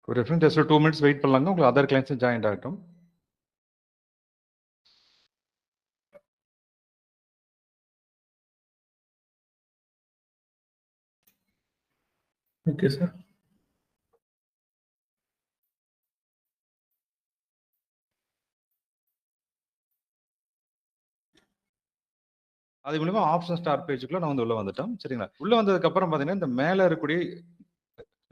ஒரு reference just 2 minutes wait பண்ணலாங்க. உங்களுக்கு அதர் கிளைண்ட்ஸும் ஜாயின் ஆகட்டும். Okay sir. அது மூலமா ஆப்ஷன் ஸ்டார் பேஜுக்குள்ள நான் வந்து உள்ள வந்துட்டோம். சரிங்களா? உள்ள வந்ததுக்கு அப்புறம் பாத்தீங்கன்னா, இந்த மேல இருக்கக்கூடிய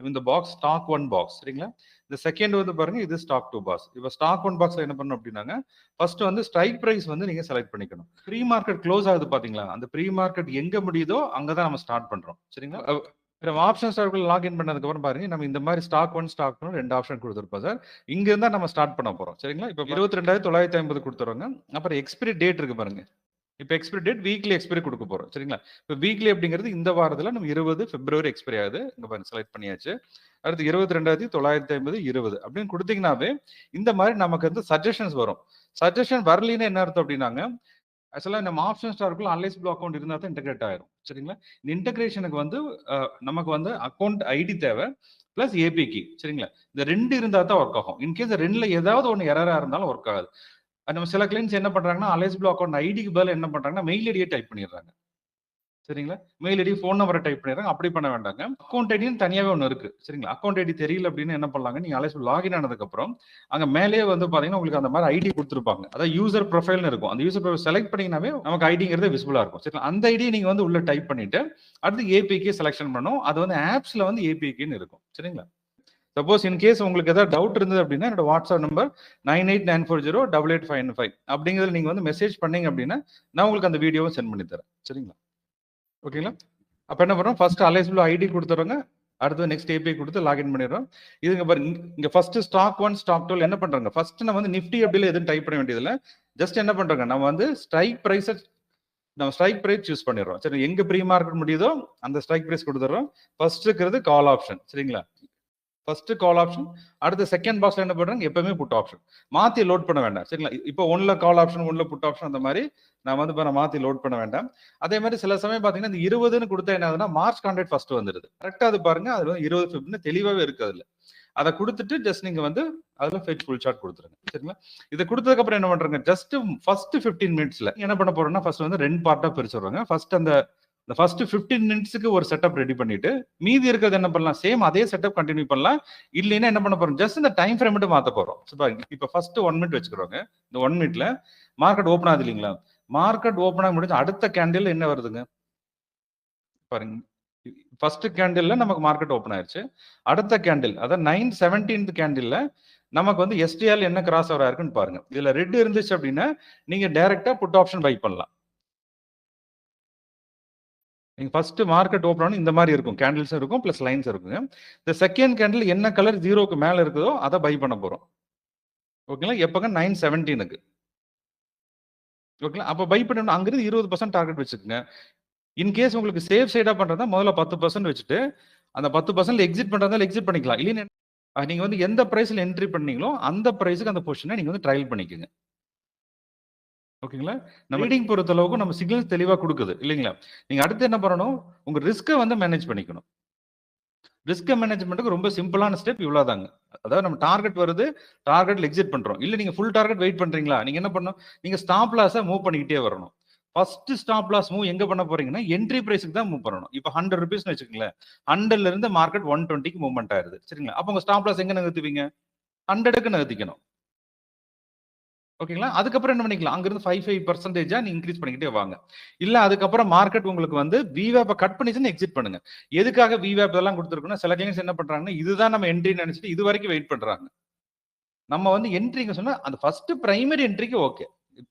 இந்த பாக்ஸ் ஸ்டாக் 1 பாக்ஸ் சரிங்களா? இந்த செகண்ட் வந்து பாருங்க இது ஸ்டாக் 2 பாக்ஸ். இப்போ ஸ்டாக் 1 பாக்ஸ்ல என்ன பண்ணணும் அப்படின்னாங்க, ஃபர்ஸ்ட் வந்து ஸ்ட்ரைக் பிரைஸ் வந்து நீங்க செலக்ட் பண்ணிக்கணும். ப்ரீ மார்க்கெட் க்ளோஸ் ஆகுது பாத்தீங்களா? அந்த ப்ரீ மார்க்கெட் எங்க முடியுதோ அங்க தான் நம்ம ஸ்டார்ட் பண்றோம். சரிங்களா? நம்ம ஆப்ஷன் ஸ்டாக்குள்ள லாகின் பண்ணதுக்கு அப்புறம் பாருங்க நம்ம இந்த மாதிரி ஸ்டாக் 1 ஸ்டாக் 2 ரெண்டு ஆப்ஷன் கொடுத்துருப்போம் சார். இங்க இருந்தா நம்ம ஸ்டார்ட் பண்ண போறோம். சரிங்களா? இப்போ 22,950 கொடுத்துறோங்க. அப்புறம் எக்ஸ்பிரி டேட் இருக்கு பாருங்க. இப்போ எக்ஸ்பிரி டேட் வீக்லி எக்ஸ்பிரி கொடுக்க போறோம். சரிங்களா? இப்போ வீக்லி அப்படிங்கிறது இந்த வாரத்துல நம்ம 20 பிப்ரவரி எக்ஸ்பிரி ஆகுது. இங்க பாருங்க செலக்ட் பண்ணியாச்சு. அடுத்து 22,950 20 அப்படின்னு கொடுத்தீங்கன்னாவே இந்த மாதிரி நமக்கு வந்து சஜஷன்ஸ் வரும். சஜஷன் வரலின்னு என்ன அர்த்தம் அப்படின்னாங்க, ஆக்சுவலா நம்ம ஆப்ஷன் ஸ்டாருக்குள்ள அன்லைசபிள் அக்கௌண்ட் இருந்தா தான் இன்டெகிரேட் ஆயிரும். சரிங்களா? இந்த இன்டெகிரேஷனுக்கு வந்து நமக்கு வந்து அக்கௌண்ட் ஐடி தேவை பிளஸ் ஏபி கீ. சரிங்களா? இந்த ரெண்டு இருந்தா தான் ஒர்க் ஆகும். இன்கேஸ் ரெண்டுல ஏதாவது ஒன்று எரரா இருந்தாலும் ஒர்க் ஆகாது. நம்ம சில கிளைண்ட்ஸ் என்ன பண்றாங்கன்னா அன்லைசபிள் அக்கௌண்ட் ஐடிக்கு பதில் என்ன பண்றாங்கன்னா மெயில் ஐடியை டைப் பண்ணிடுறாங்க. சரிங்களா? மெயில் ஐடி ஃபோன் நம்பரை டைப் பண்ணிடுறாங்க. அப்படி பண்ண வேண்டாங்க. அக்கௌண்ட் ஐடின்னு தனியாவே ஒன்று இருக்கு. சரிங்களா? அக்கௌண்ட் ஐடி தெரியல அப்படின்னு என்ன பண்ணலாங்க, நீங்க அலைஸ் லாகின் ஆனதுக்கு அப்புறம் அங்க மேலேயே வந்து பாத்தீங்கன்னா உங்களுக்கு அந்த மாதிரி ஐடி கொடுத்துருப்பாங்க. அதாவது யூசர் ப்ரொஃபைல்னு இருக்கும். அந்த யூசர் ப்ரொஃபைல் செலக்ட் பண்ணீங்கன்னாவே நமக்கு ஐடிங்கிறது விசிபிளா இருக்கும். சரிங்களா? அந்த ஐடியை நீங்க வந்து உள்ள டைப் பண்ணிட்டு அடுத்து ஏபிகே செலக்ஷன் பண்ணும். அது வந்து ஆப்ஸ்ல வந்து ஏபிகேன்னு இருக்கும். சரிங்களா? சப்போஸ் இன்கேஸ் உங்களுக்கு ஏதாவது டவுட் இருந்தது அப்படின்னா என்னோட வாட்ஸ்அப் நம்பர் 9894088595 அப்படிங்கிறதுல நீங்க வந்து மெசேஜ் பண்ணீங்க அப்படின்னா நான் உங்களுக்கு அந்த வீடியோவை சென்ட் பண்ணி தரேன். சரிங்களா? ஓகேங்களா? அப்ப என்ன பண்றோம், ஃபர்ஸ்ட் அலைசபிள் ஐடி கொடுத்துறோங்க. அடுத்து நெக்ஸ்ட் ஏபிஐ கொடுத்து லாகின் பண்ணிடுறோம். இதுங்க பாருங்க, இங்க ஃபர்ஸ்ட் ஸ்டாக் 1 ஸ்டாக் 2 என்ன பண்றாங்க, ஃபர்ஸ்ட் நம்ம வந்து நிஃப்டி அப்படில எதுவும் டைப் பண்ண வேண்டியதில்ல. ஜஸ்ட் என்ன பண்றாங்க, நம்ம வந்து ஸ்ட்ரைக் பிரைஸ் சூஸ் பண்ணிடுறோம். சரி, எங்க ப்ரீ மார்க்கெட் முடியுதோ அந்த ஸ்ட்ரைக் பிரைஸ் கொடுத்துறோம். ஃபர்ஸ்ட் இருக்கிறது கால் ஆப்ஷன். சரிங்களா? First call option. அடுத்து செகண்ட் பாக்ஸ்ல என்ன பண்றாங்க, எப்பவுமே புட் ஆப்ஷன். மாத்தி லோட் பண்ண வேண்டாம். சரிங்களா? இப்போ ஒன்ல கால் ஆப்ஷன் ஒன்ல புட் ஆப்ஷன் அந்த மாதிரி நான் வந்து இப்போ மாத்தி லோட் பண்ண வேண்டாம். அதே மாதிரி சில சமயம் பாத்தீங்கன்னா இந்த 20ன்னு கொடுத்தா என்ன ஆகுதுன்னா மார்ச் கான்ட்ராக்ட் ஃபர்ஸ்ட் வந்துருது. கரெக்டா அது பாருங்க, அது வந்து 20 பிப்னு தெளிவாவே இருக்கு அதுல. அதை கொடுத்துட்டு ஜஸ்ட் நீங்க வந்து அதுல ஃபெச் ஃபுல் ஷாட் கொடுத்துருங்க. சரிங்களா? இதை கொடுத்ததுக்கு அப்புறம் என்ன பண்றாங்க, ஜஸ்ட் ஃபர்ஸ்ட் 15 மினிட்ஸ்ல என்ன பண்ண போறோம்னா ஃபர்ஸ்ட் வந்து ரெண்டு பார்ட்டா பிரிச்சுடுறாங்க. ஃபர்ஸ்ட் அந்த ஃபர்ஸ்ட் 15 மினிட்ஸ்க்கு ஒரு செட்டப் ரெடி பண்ணிட்டு மீதி இருக்கிறது என்ன பண்ணலாம், சேம் அதே செட்டப் கண்டினியூ பண்ணலாம். இல்லைன்னா என்ன பண்ண போறோம், ஜஸ்ட் இந்த டைம் ஃப்ரேம் மட்டும் மாத்த போறோம். இப்போ ஃபர்ஸ்ட் 1 மினிட் வச்சுக்கிறோங்க. இந்த 1 மினிட்ல மார்க்கெட் ஓப்பன் ஆகுது இல்லைங்களா, மார்க்கெட் ஓப்பன் ஆகி முடிஞ்சு அடுத்த கேண்டில் என்ன வருதுங்க பாருங்க. ஃபர்ஸ்ட் கேண்டில்ல நமக்கு மார்க்கெட் ஓப்பன் ஆயிருச்சு. அடுத்த கேண்டில் அதாவது 9/17 கேண்டில்ல நமக்கு வந்து எஸ்டிஆர் என்ன கிராஸ் ஓவர் ஆயிருக்குன்னு பாருங்க. இதுல ரெட் இருந்துச்சு அப்படின்னா நீங்க டைரக்டா புட் ஆப்ஷன் பை பண்ணலாம். நீங்க ஃபர்ஸ்ட் மார்க்கெட் ஓப்பன் ஆன இந்த மாதிரி இருக்கும், கேண்டில்ஸ் இருக்கும் பிளஸ் லைன்ஸ் இருக்குங்க. இந்த செகண்ட் கேண்டில் என்ன கலர் ஜீரோக்கு மேல இருக்குதோ அதை பை பண்ண போறோம். ஓகேங்களா? எப்பங்க 9/17க்கு. ஓகேங்களா? அப்ப பை பண்ணணும். அங்கிருந்து 20% டார்கெட் வச்சுக்கோங்க. இன்கேஸ் உங்களுக்கு சேஃப் சைடா பண்றதா முதல்ல 10% வச்சுட்டு அந்த 10% எக்ஸிட் பண்றதா எக்ஸிட் பண்ணிக்கலாம். இல்லைன்னா நீங்க வந்து எந்த பிரைஸ்ல என்ட்ரி பண்ணீங்களோ அந்த பிரைஸ்க்கு அந்த பொசிஷனை நீங்க வந்து ட்ரையல் பண்ணிக்கோங்க. ஓகேங்களா? நம்ம ரீடிங் பொறுத்த அளவுக்கு நம்ம சிக்னல்ஸ் தெளிவா கொடுக்குது இல்லைங்களா? நீங்க அடுத்து என்ன பண்ணணும், உங்க ரிஸ்க்கை வந்து மேனேஜ் பண்ணிக்கணும். ரிஸ்க் மேனேஜ்மெண்ட்டுக்கு ரொம்ப சிம்பிளான ஸ்டெப் இவ்வளவுதாங்க. அதாவது நம்ம டார்கெட் வருது, டார்கெட்ல எக்ஸிட் பண்றோம். இல்ல நீங்க ஃபுல் டார்கெட் வெயிட் பண்றீங்களா, நீங்க என்ன பண்ணணும், நீங்க ஸ்டாப் லாஸை மூவ் பண்ணிக்கிட்டே வரணும். ஃபர்ஸ்ட் ஸ்டாப் லாஸ் மூவ் எங்க பண்ண போறீங்கன்னா என்ட்ரி பிரைஸ்க்கு தான் மூவ் பண்ணணும். இப்போ 100 ரூபீஸ்னு வச்சுக்கோங்களேன், 100ல இருந்து மார்க்கெட் 120க்கு மூவ்மெண்ட் ஆயிருது. சரிங்களா? அப்போ உங்க ஸ்டாப் லாஸ் எங்க நகர்த்துவீங்க, 100க்கு நகர்த்திக்கணும். ஓகேங்களா? அதுக்கப்புறம் என்ன பண்ணிக்கலாம், அங்கிருந்து 5% நீ இன்க்ரீஸ் பண்ணிக்கிட்டே வாங்க. இல்ல அதுக்கப்புறம் மார்க்கெட் உங்களுக்கு வந்து விவேப்பை கட் பண்ணிச்சுன்னு எக்ஸிட் பண்ணுங்க. எதுக்காக விவேப் எல்லாம் கொடுத்துருக்கோம்னா சில கிளைண்ட்ஸ் என்ன பண்றாங்கன்னா இதுதான் நம்ம என்ட்ரி நினைச்சிட்டு இது வரைக்கும் வெயிட் பண்றாங்க. நம்ம வந்து என்ட்ரிங்க சொன்னா அந்த ஃபர்ஸ்ட் பிரைமரி என்ட்ரிக்கு ஓகே.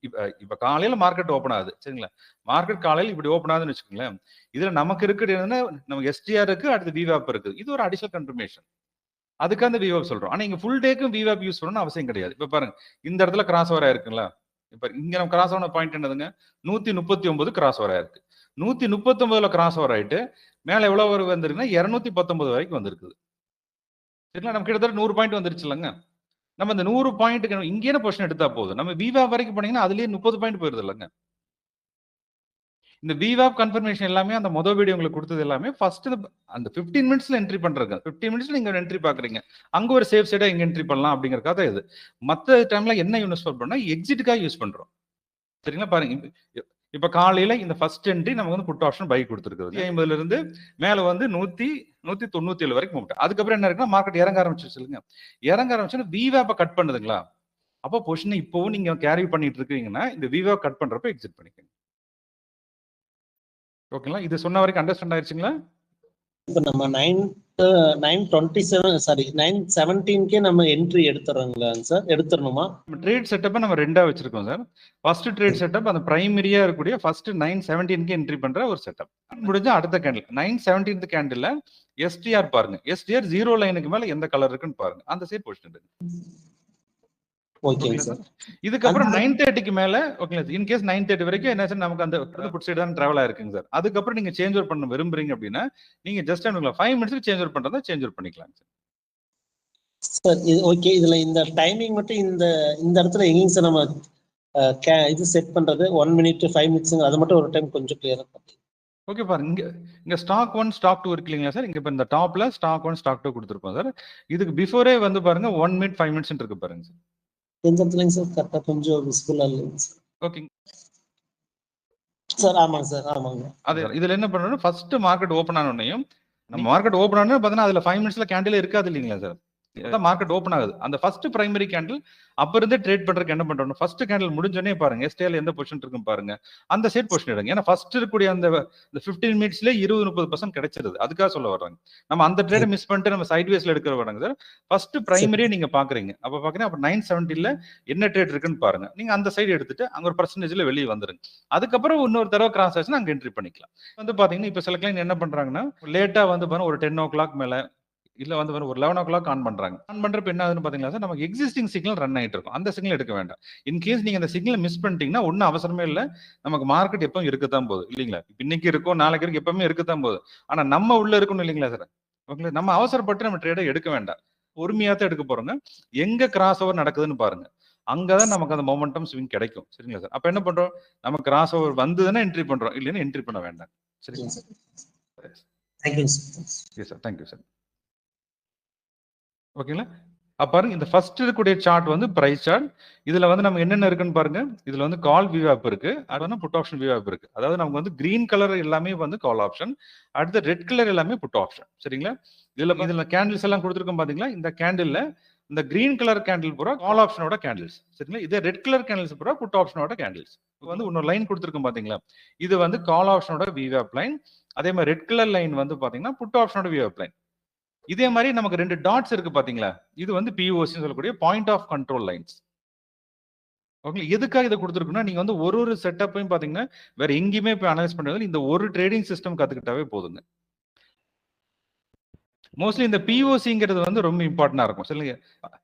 இப்ப காலையில மார்க்கெட் ஓப்பன் ஆகுது. சரிங்களா? மார்க்கெட் காலையில இப்படி ஓப்பன் ஆகுதுன்னு வச்சுக்கோங்களேன். இதுல நமக்கு இருக்கிறது என்னன்னா நமக்கு எஸ்டிஆர் இருக்கு, அடுத்து விவேப் இருக்கு. இது ஒரு அடிஷனல் கன்ஃபர்மேஷன். அதுக்கு அந்த விவேப் சொல்றோம். ஆனா இங்க ஃபுல் டேக்கும் விவேப் யூஸ் பண்ணணும்னு அவசியம் கிடையாது. இப்ப பாருங்க இந்த இடத்துல கிராஸ் ஓவர் ஆயிருக்குங்களா, இப்ப இங்க நம்ம கிராஸ் ஆன பாயிண்ட் என்னதுங்க, 139 கிராஸ் ஓவர் ஆயிருக்கு. 139ல கிராஸ் ஓவர் ஆயிட்டு மேல எவ்வளவு வரை வந்திருக்குன்னா 219 வரைக்கும் வந்திருக்குது. சரிங்களா? நம்ம கிட்டத்தட்ட 100 பாயிண்ட் வந்துருச்சு இல்லைங்க. நம்ம இந்த 100 பாயிண்ட்டுக்கு இங்கே பொசிஷன் எடுத்தா போதும். நம்ம விவேப் வரைக்கும் போனீங்கன்னா அதுலயே 30 பாயிண்ட் போயிருது இல்லைங்க. இந்த விவாப் கன்ஃபர்மேஷன் எல்லாமே அந்த மொதல் வீடியோ உங்களுக்கு கொடுத்தது எல்லாமே ஃபர்ஸ்ட் அந்த 15 மினிட்ஸ்ல என்ட்ரி பண்றது. 15 மினிட்ஸ்ல நீங்க என்ட்ரி பாக்குறீங்க, அங்க ஒரு சேஃப் சைடா எங்க என்ட்ரி பண்ணலாம் அப்படிங்கறதுக்காக இது. மத்த டைம்ல என்ன யூஸ் பண்றோம்னா எக்ஸிட்டுக்காக யூஸ் பண்றோம். சரிங்களா? பாருங்க, இப்ப காலையில இந்த ஃபர்ஸ்ட் என்ட்ரி நமக்கு வந்து புட் ஆப்ஷன் பை கொடுத்துருக்குது. 50ல இருந்து மேல வந்து 197 வரைக்கும் மூவ்மெண்ட். அதுக்கப்புறம் என்ன இருக்குன்னா மார்க்கெட் இறங்க ஆரம்பிச்சிருச்சு இல்லைங்க. இறங்க ஆரம்பிச்சோன்னா விவாப்ப கட் பண்ணுதுங்களா? அப்போ பொசிஷன் இப்போவும் நீங்க கேரி பண்ணிட்டு இருக்கீங்கன்னா இந்த விவாப் கட் பண்றப்ப எக்ஸிட் பண்ணிக்கங்க. ஓகேங்களா? இது சொன்ன வரைக்கும் அண்டர்ஸ்டாண்ட் ஆயிருச்சுங்களா? இப்போ நம்ம 927 சாரி 917க்கே நம்ம என்ட்ரி எடுத்துறோங்களா சார்? எடுத்துறணுமா? ட்ரேட் செட்டப்பை நம்ம ரெண்டா வச்சிருக்கோம் சார். ஃபர்ஸ்ட் ட்ரேட் செட்டப் அந்த பிரைமரியா இருக்கக்கூடிய ஃபர்ஸ்ட் 917க்கு என்ட்ரி பண்ற ஒரு செட்டப். முடிஞ்ச அடுத்த கேண்டில் 917th கேண்டில்ல எஸ்டிஆர் பாருங்க. எஸ்டிஆர் 0 லைனுக்கு மேல எந்த கலர் இருக்குன்னு பாருங்க. அந்த சைடு பொசிஷன் இருக்கு. ஓகேங்க சார். இதுக்கப்புறம் 930க்கு மேல ஓகேங்களா? இன் கேஸ் 930 வரைக்கும் என்ன சார் நமக்கு அந்த புட் சைடு தான் டிராவல் ஆயிருக்குங்க சார். அதுக்கப்புறம் நீங்க சேஞ்ச் ஓவர் பண்ண விரும்புறீங்க அப்படின்னா நீங்க ஜஸ்ட் 5 மினிட்ஸ்க்கு சேஞ்ச் ஓவர் பண்றதா சேஞ்ச் ஓவர் பண்ணிக்கலாம் சார். சார் இது ஓகே. இதுல இந்த டைமிங் மட்டும் இந்த இடத்துல எங்கேங்க சார் நம்ம இது செட் பண்றது 1 மினிட் 5 மினிட்ஸ் அது மட்டும் ஒரு டைம் கொஞ்சம் கிளியரா பண்ணுங்க. ஓகே பாருங்க, இங்க ஸ்டாக் 1 ஸ்டாக் 2 இருக்கு இல்லைங்களா சார்? இங்க இப்ப இந்த டாப்ல ஸ்டாக் 1 ஸ்டாக் 2 கொடுத்துருப்போம் சார். இதுக்கு பிஃபோரே வந்து பாருங்க 1 மினிட் 5 மினிட்ஸ் இருக்கு பாருங்க சார். எந்த இடத்துலங்க சார் கரெக்டா கொஞ்சம் விசிபிளா இல்லைங்க சார். Okay sir. ஆமாங்க சார், ஆமாங்க. அது இதுல என்ன பண்ணணும், ஃபர்ஸ்ட் மார்க்கெட் ஓபன் ஆன உடனேயும் நம்ம மார்க்கெட் ஓபன் ஆனே பார்த்தீங்கன்னா அதுல 5 மினிட்ஸ்ல கேண்டில் இருக்காது இல்லைங்களா சார்? மார்க்கெட் ஓபன் ஆகுது. அந்த ஃபர்ஸ்ட் பிரைமரி கேண்டில் அப்ப இருந்து ட்ரேட் பண்றதுக்கு என்ன பண்றோம், ஃபர்ஸ்ட் கேண்டில் முடிஞ்சோடனே பாருங்க எஸ்டிஎல் எந்த பொசிஷன் இருக்கும் பாருங்க, அந்த சைட் பொசிஷன் எடுங்க. ஏன்னா ஃபர்ஸ்ட் இருக்கக்கூடிய அந்த 15 மினிட்ஸ்ல 20-30% கிடைச்சிருது. அதுக்காக சொல்ல வர்றாங்க. நம்ம அந்த ட்ரேட் மிஸ் பண்ணிட்டு நம்ம சைட் வேஸ்ல எடுக்கிற வராங்க சார். ஃபர்ஸ்ட் பிரைமரியே நீங்க பாக்குறீங்க. அப்ப பாக்குறீங்க அப்ப 970ல என்ன ட்ரேட் இருக்குன்னு பாருங்க. நீங்க அந்த சைடு எடுத்துட்டு அங்க ஒரு பர்சன்டேஜ்ல வெளியே வந்துருங்க. அதுக்கப்புறம் இன்னொரு தடவை கிராஸ் ஆச்சுன்னா அங்க என்ட்ரி பண்ணிக்கலாம். வந்து பாத்தீங்கன்னா இப்ப சில கிளைண்ட் என்ன பண்றாங்கன்னா லேட்டா வந்து பாருங்க ஒரு 10 o'clock மேல இல்ல வந்து ஒரு 11 o'clock ஆன் பண்றாங்க. ஆன் பண்றப்ப என்ன ஆகுதுன்னு பாத்தீங்களா சார், நமக்கு எக்ஸிஸ்டிங் சிக்னல் ரன் ஆயிட்டு இருக்கும். அந்த சிக்னல் எடுக்க வேண்டாம். இன் கேஸ் நீங்க அந்த சிக்னல் மிஸ் பண்ணிட்டீங்கன்னா ஒன்னும் அவசரமே இல்ல. நமக்கு மார்க்கெட் எப்பவும் இருக்கத்தான் போகுது இல்லைங்களா? இன்னைக்கு இருக்கும் நாளைக்கு இருக்கும் எப்பவுமே இருக்கத்தான் போகுது. ஆனா நம்ம உள்ள இருக்கணும் இல்லைங்களா சார்? ஓகே, நம்ம அவசரப்பட்டு நம்ம ட்ரேடை எடுக்க வேண்டாம். பொறுமையா தான் எடுக்க போறோங்க. எங்க கிராஸ் ஓவர் நடக்குதுன்னு பாருங்க. அங்கதான் நமக்கு அந்த மொமெண்டம் ஸ்விங் கிடைக்கும். சரிங்களா சார்? அப்ப என்ன பண்றோம், நம்ம கிராஸ் ஓவர் வந்ததுன்னா என்ட்ரி பண்றோம், இல்லைன்னா என்ட்ரி பண்ண வேண்டாம். சரிங்களா sir? Thank you sir. Yes sir, thank you sir. ஓகேங்களா? அப்ப பாருங்க இந்த ஃபர்ஸ்ட் இருக்கக்கூடிய சார்ட் வந்து பிரைஸ் சார்ட். இதுல வந்து நம்ம என்னென்ன இருக்குன்னு பாருங்க. இதுல வந்து கால் விவாப் இருக்கு, அடுத்து புட் ஆப்ஷன் விவாப் இருக்கு. அதாவது நமக்கு வந்து கிரீன் கலர் எல்லாமே வந்து கால் ஆப்ஷன், அடுத்து ரெட் கலர் எல்லாமே புட் ஆப்ஷன். சரிங்களா? இதுல கேண்டில்ஸ் எல்லாம் கொடுத்துருக்கோம் பாத்தீங்களா? இந்த கேண்டில்ல இந்த கிரீன் கலர் கேண்டில் பூரா கால் ஆப்ஷனோட கேண்டில்ஸ். சரிங்களா? இதே ரெட் கலர் கேண்டில்ஸ் பூரா புட் ஆப்ஷனோட கேண்டில்ஸ். வந்து இன்னொரு லைன் கொடுத்துருக்கோம் பாத்தீங்களா? இது வந்து கால் ஆப்ஷனோட விவாப் லைன். அதே மாதிரி ரெட் கலர் லைன் வந்து பாத்தீங்கன்னா புட் ஆப்ஷனோட விவாப் லைன். இதே மாதிரி நமக்கு 2 டாட்ஸ் இருக்கு பாத்தீங்களா? இது வந்து பிஓசி சொல்லக்கூடிய point of control lines. Okay, எதுக்காக இதை கொடுத்துருக்குன்னா நீங்க வந்து ஒரு செட்டப்பையும் பாத்தீங்கன்னா வேற எங்கேயுமே போய் அனலைஸ் பண்றது இந்த ஒரு ட்ரேடிங் சிஸ்டம் கத்துக்கிட்டாவே போதுங்க. மோஸ்ட்லி இந்த பிஓசிங்கிறது வந்து ரொம்ப இம்பார்ட்டன்டா இருக்கும். சொல்லுங்க,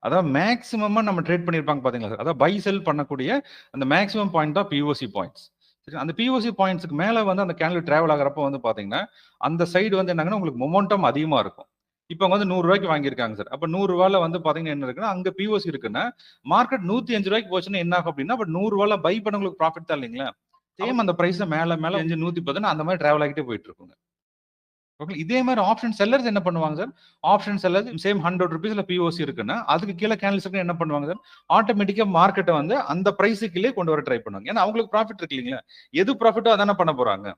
அதாவது மேக்ஸிமமா நம்ம ட்ரேட் பண்ணிருப்பாங்க பாத்தீங்களா சார்? அதாவது பை செல் பண்ணக்கூடிய அந்த மேக்ஸிமம் பாயிண்ட் தான் பிஓசி பாயிண்ட்ஸ். சரி, அந்த பிஓசி பாயிண்ட்ஸ்க்கு மேல வந்து அந்த கேண்டில் டிராவல் ஆகிறப்ப வந்து பாத்தீங்கன்னா அந்த சைடு வந்து என்னங்கன்னா உங்களுக்கு மொமெண்டம் அதிகமா இருக்கும். இப்போ வந்து 100 ரூபாய்க்கு வாங்கியிருக்காங்க சார். அப்ப 100 ரூபாயில வந்து பாத்தீங்கன்னா என்ன இருக்குன்னா அங்க பிஓசி இருக்குன்னா மார்க்கெட் 105 ரூபாய்க்கு போச்சுன்னா என்ன ஆகும் அப்படின்னா அப்ப 100 ரூபாயில பை பண்ணவங்களுக்கு ப்ராஃபிட் தான் இல்லைங்களா? சேம் அந்த பிரைஸ் மேல 110 அந்த மாதிரி டிராவல் ஆகிட்டே போயிட்டு இருக்குங்க. ஓகே, இதே மாதிரி ஆப்ஷன் செல்லர்ஸ் என்ன பண்ணுவாங்க சார்? ஆப்ஷன் செல்லர்ஸ் சேம் 100 ரூபீஸ்ல பிஓசி இருக்குன்னா அதுக்கு கீழே கேண்டில்ஸ் இருக்கு என்ன பண்ணுவாங்க சார்? ஆட்டோமேட்டிக்கா மார்க்கெட்டை வந்து அந்த பிரைஸுக்குள்ளே கொண்டு வர ட்ரை பண்ணுவாங்க. ஏன்னா அவங்களுக்கு ப்ராஃபிட் இருக்கு இல்லைங்களா? எது ப்ராஃபிட்டோ அதானே பண்ண போறாங்க.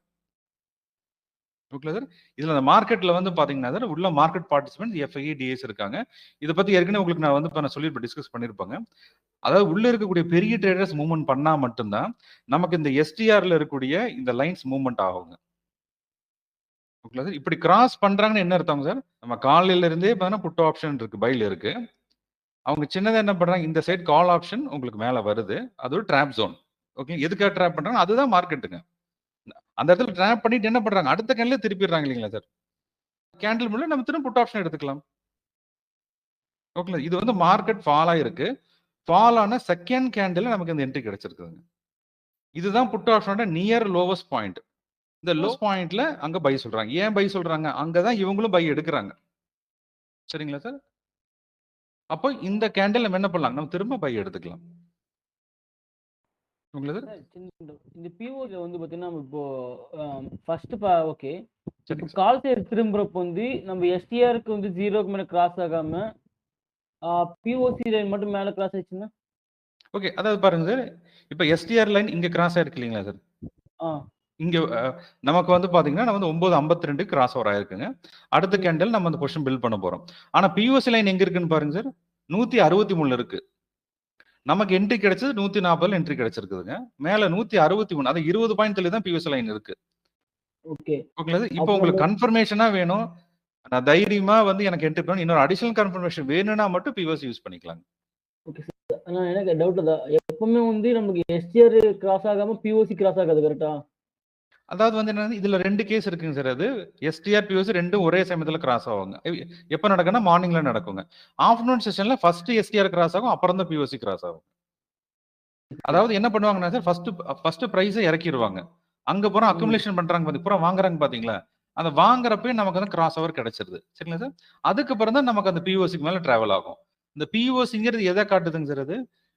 ஓகே சார், இதுல அந்த மார்க்கெட்ல வந்து பாத்தீங்கன்னா சார் உள்ள மார்க்கெட் பார்ட்டிசிபென்ட் எஃப்ஐ டிஎஸ் இருக்காங்க. இதை பத்தி ஏற்கனவே உங்களுக்கு நான் வந்து நான் சொல்லி டிஸ்கஸ் பண்ணிருப்பாங்க. அதாவது உள்ள இருக்கக்கூடிய பெரிய ட்ரேடர்ஸ் மூவ்மெண்ட் பண்ணா மட்டும்தான் நமக்கு இந்த எஸ்டிஆர்ல இருக்கக்கூடிய இந்த லைன்ஸ் மூவ்மெண்ட் ஆகுங்க. ஓகே சார், இப்படி கிராஸ் பண்றாங்கன்னு என்ன அர்த்தம் சார்? நம்ம காலையில இருந்தே பார்த்தீங்கன்னா புட் ஆப்ஷன் இருக்கு, பைல இருக்கு. அவங்க சின்னதா என்ன பண்றாங்க, இந்த சைடு கால் ஆப்ஷன் உங்களுக்கு மேல வருது. அது ஒரு ட்ராப் ஜோன். ஓகே, எதுக்காக ட்ராப் பண்றாங்க? அதுதான் மார்க்கெட்டுங்க. அந்த இடத்துல ட்ராப் பண்ணிட்டு என்ன பண்றாங்க, அடுத்த கேண்டில் திருப்பிடுறாங்க இல்லைங்களா சார்? கேண்டில் முன்னாடி நம்ம திரும்ப புட் ஆப்ஷன் எடுத்துக்கலாம். ஓகே, இது வந்து மார்க்கெட் ஃபால் ஆயிருக்கு. ஃபால் ஆன செகண்ட் கேண்டில் நமக்கு இந்த என்ட்ரி கிடைச்சிருக்குதுங்க. இதுதான் புட் ஆப்ஷனோட நியர் லோவஸ்ட் பாயிண்ட். இந்த லோ பாயிண்ட்ல அங்க பை சொல்றாங்க. ஏன் பை சொல்றாங்க? அங்கதான் இவங்களும் பை எடுக்கிறாங்க. சரிங்களா சார்? அப்போ இந்த கேண்டில் நம்ம என்ன பண்ணலாம், நம்ம திரும்ப பை எடுத்துக்கலாம். உங்களுக்கு இந்த பிஓல வந்து பாத்தீங்கன்னா நம்ம இப்போ ஃபர்ஸ்ட் ஓகே இப்போ சரிங்க சார். கால் சைடு திரும்புறப்ப வந்து நம்ம எஸ்டிஆருக்கு வந்து 0க்கு மேல கிராஸ் ஆகாம பிஓசி லைன் மட்டும் மேல கிராஸ் ஆயிடுச்சுன்னா ஓகே, அதாவது பாருங்க சார், இப்போ எஸ்டிஆர் லைன் இங்க கிராஸ் ஆயிருக்கு இல்லைங்களா சார்? இங்க நமக்கு வந்து பாத்தீங்கன்னா நம்ம வந்து 9:52 கிராஸ் ஓவர் ஆயிருக்குங்க. அடுத்த கேண்டில் நம்ம அந்த பொசிஷன் பில்ட் பண்ண போறோம். ஆனா பிஓசி லைன் எங்க இருக்குன்னு பாருங்க சார், 163 இருக்கு. நமக்கு என்ட்ரி கிடைச்சது 140 என்ட்ரி கிடைச்சிருக்குதுங்க. மேல 163, அது 20 பாயிண்ட் தள்ளி தான் பிஓசி லைன் இருக்கு. ஓகே ஓகேங்களா சார்? இப்போ உங்களுக்கு கன்ஃபர்மேஷனா வேணும், நான் தைரியமா வந்து எனக்கு என்ட்ரி பண்ணணும், இன்னொரு அடிஷனல் கன்ஃபர்மேஷன் வேணும்னா மட்டும் பிஓசி யூஸ் பண்ணிக்கலாங்க. Okay sir. ஆனா எனக்கு டவுட் தான், எப்பவுமே வந்து நமக்கு எஸ்டிஆர் கிராஸ் ஆகாம பிஓசி கிராஸ் ஆகாது கரெக்டா? அதாவது வந்து என்னன்னா, இதுல 2 கேஸ் இருக்குங்க சார். அது எஸ்டிஆர், பிஓசி ரெண்டும் ஒரே சமயத்துல கிராஸ் ஆகுங்க. எப்ப நடக்கும்னா மார்னிங்ல நடக்குங்க. ஆஃப்டர்நூன் செஷன்ல ஃபர்ஸ்ட் எஸ்டிஆர் கிராஸ் ஆகும், அப்புறம் தான் பிஓசி கிராஸ் ஆகும். அதாவது என்ன பண்ணுவாங்கன்னா சார், ஃபர்ஸ்ட் பிரைஸை இறக்கிடுவாங்க. அங்க போற அக்குமுலேஷன் பண்றாங்க பாத்தீங்க, பூரா வாங்குறாங்க பாத்தீங்களா? அந்த வாங்குறப்பே நமக்கு வந்து கிராஸ் ஓவர் கிடைச்சிருது. சரிங்களா சார்? அதுக்கப்புறம் தான் நமக்கு அந்த பிஓசிக்கு மேல டிராவல் ஆகும். இந்த பிஓசிங்கிறது எதை காட்டுதுங்க சார்? அது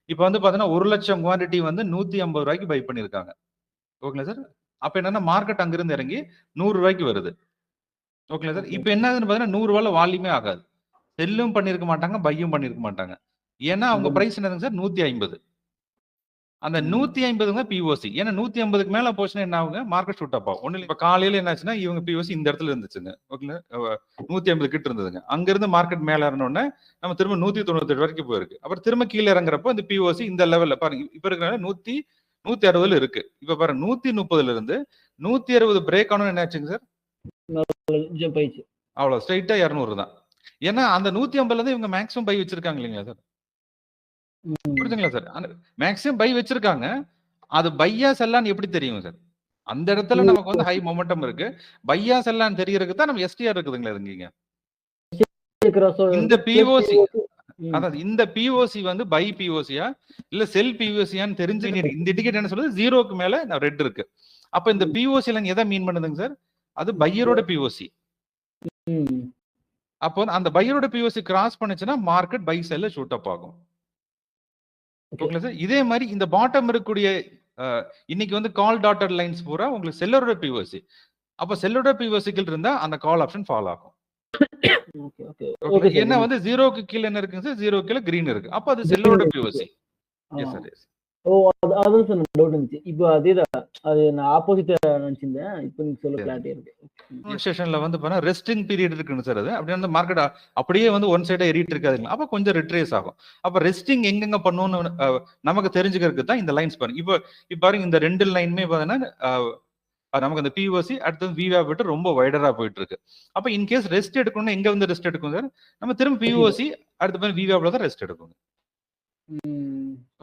இப்போ வந்து பாத்தீங்கன்னா 1,00,000 குவான்டிட்டி வந்து 150 ரூபாய்க்கு பை பண்ணிருக்காங்க. ஓகேங்களா சார்? அப்ப என்னன்னா மார்க்கெட் அங்கிருந்து இறங்கி 100 ரூபாய்க்கு வருது. ஓகேங்களா சார்? இப்போ என்ன ஆகுதுன்னு பாத்தீங்கன்னா 100 ரூபாயில வால்யூமே ஆகாது. செல்லும் பண்ணிருக்க மாட்டாங்க, பையும் பண்ணிருக்க மாட்டாங்க. ஏன்னா அவங்க பிரைஸ் என்னதுங்க சார்? 150. அந்த 150 பிஓசி. ஏன்னா 150க்கு மேல போச்சுன்னா என்ன ஆகுங்க? மார்க்கெட் ஷூட் அப் ஆகும். ஒண்ணு இப்ப காலையில என்னாச்சுன்னா இவங்க பிஓசி இந்த இடத்துல இருந்துச்சுங்க. ஓகேங்களா? 150 கிட்ட இருந்ததுங்க. அங்க இருந்து மார்க்கெட் மேல இறங்கினோடனே நம்ம திரும்ப 198 வரைக்கும் போயிருக்கு. அப்புறம் திரும்ப கீழே இறங்குறப்போ இந்த பிஓசி இந்த லெவல்ல பாருங்க, இப்ப இருக்கிற 160 இருக்கு. இப்ப பாருங்க 130ல இருந்து 160 பிரேக் ஆனோன்னு என்னாச்சுங்க சார்? ஜம்ப் ஆயிடுச்சு. அவ்வளவு ஸ்ட்ரைட்டா 200 தான். ஏன்னா அந்த 150ல இருந்து இவங்க மேக்ஸிமம் பை வச்சிருக்காங்க இல்லைங்களா சார்? புரியுதுங்களா சார்? மேக்ஸிமம் பை வச்சிருக்காங்க. அது பையா செல்லான்னு எப்படி தெரியும் சார்? அந்த இடத்துல நமக்கு வந்து ஹை மொமெண்டம் இருக்கு. பையா செல்லான்னு தெரியறதுக்கு தான் நம்ம எஸ்டிஆர் இருக்குதுங்களா இங்க. இந்த பிஓசி, அதாவது இந்த பிஓசி வந்து பை பிஓசியா இல்ல செல் பிஓசியான்னு தெரிஞ்சு இந்த இண்டிகேட்டர் என்ன சொல்லுது? 0க்கு மேல ரெட் இருக்கு. அப்ப இந்த பிஓசி லைன் எதை மீன் பண்ணுதுங்க சார்? அது பையரோட பிஓசி. அப்போ அந்த பையரோட பிஓசி கிராஸ் பண்ணுச்சுன்னா மார்க்கெட் பை செல்ல ஷூட் அப் ஆகும். ஓகேங்களா சார்? இதே மாதிரி இந்த பாட்டம் இருக்கக்கூடிய இன்னைக்கு வந்து கால் டாட்டட் லைன்ஸ் பூரா உங்களுக்கு செல்லரோட பிஓசி. அப்ப செல்லரோட பிஓசிக்கு இருந்தா அந்த கால் ஆப்ஷன் ஃபாலோ ஆகும். என்ன வந்து 0க்கு கீழ என்ன இருக்குங்க சார்? 0க்கு கீழ கிரீன் இருக்கு. அப்ப அது செல்லரோட பிஓசி. Yes sir, yes. அதான் சார் டவுட் இருந்துச்சு. இப்போ அதேதான், அது நான் ஆப்போசிட்டா நினைச்சிருந்தேன். இப்போ நீங்க சொல்ல கிளாரிட்டி இருக்கு. செஷன்ல வந்து பாத்தா ரெஸ்டிங் பீரியட் இருக்குன்னு சார். அது அப்படியே வந்து மார்க்கெட் அப்படியே வந்து ஒன் சைடா ஏறிட்டு இருக்காதுங்க. அப்ப கொஞ்சம் ரிட்ரேஸ் ஆகும். அப்ப ரெஸ்டிங் எங்கெங்க பண்ணணும்னு நமக்கு தெரிஞ்சுக்கிறதுக்கு தான் இந்த லைன்ஸ் பாருங்க. இப்போ பாருங்க இந்த 2 லைனுமே பாத்தீங்கன்னா நமக்கு அந்த பிஓசி அடுத்தது விவா விட்டு ரொம்ப வைடரா போயிட்டு இருக்கு. அப்ப இன்கேஸ் ரெஸ்ட் எடுக்கணும்னா எங்க வந்து ரெஸ்ட் எடுக்கும் சார்? நம்ம திரும்ப பிஓசி அடுத்த விவாவில் தான் ரெஸ்ட் எடுக்கும்.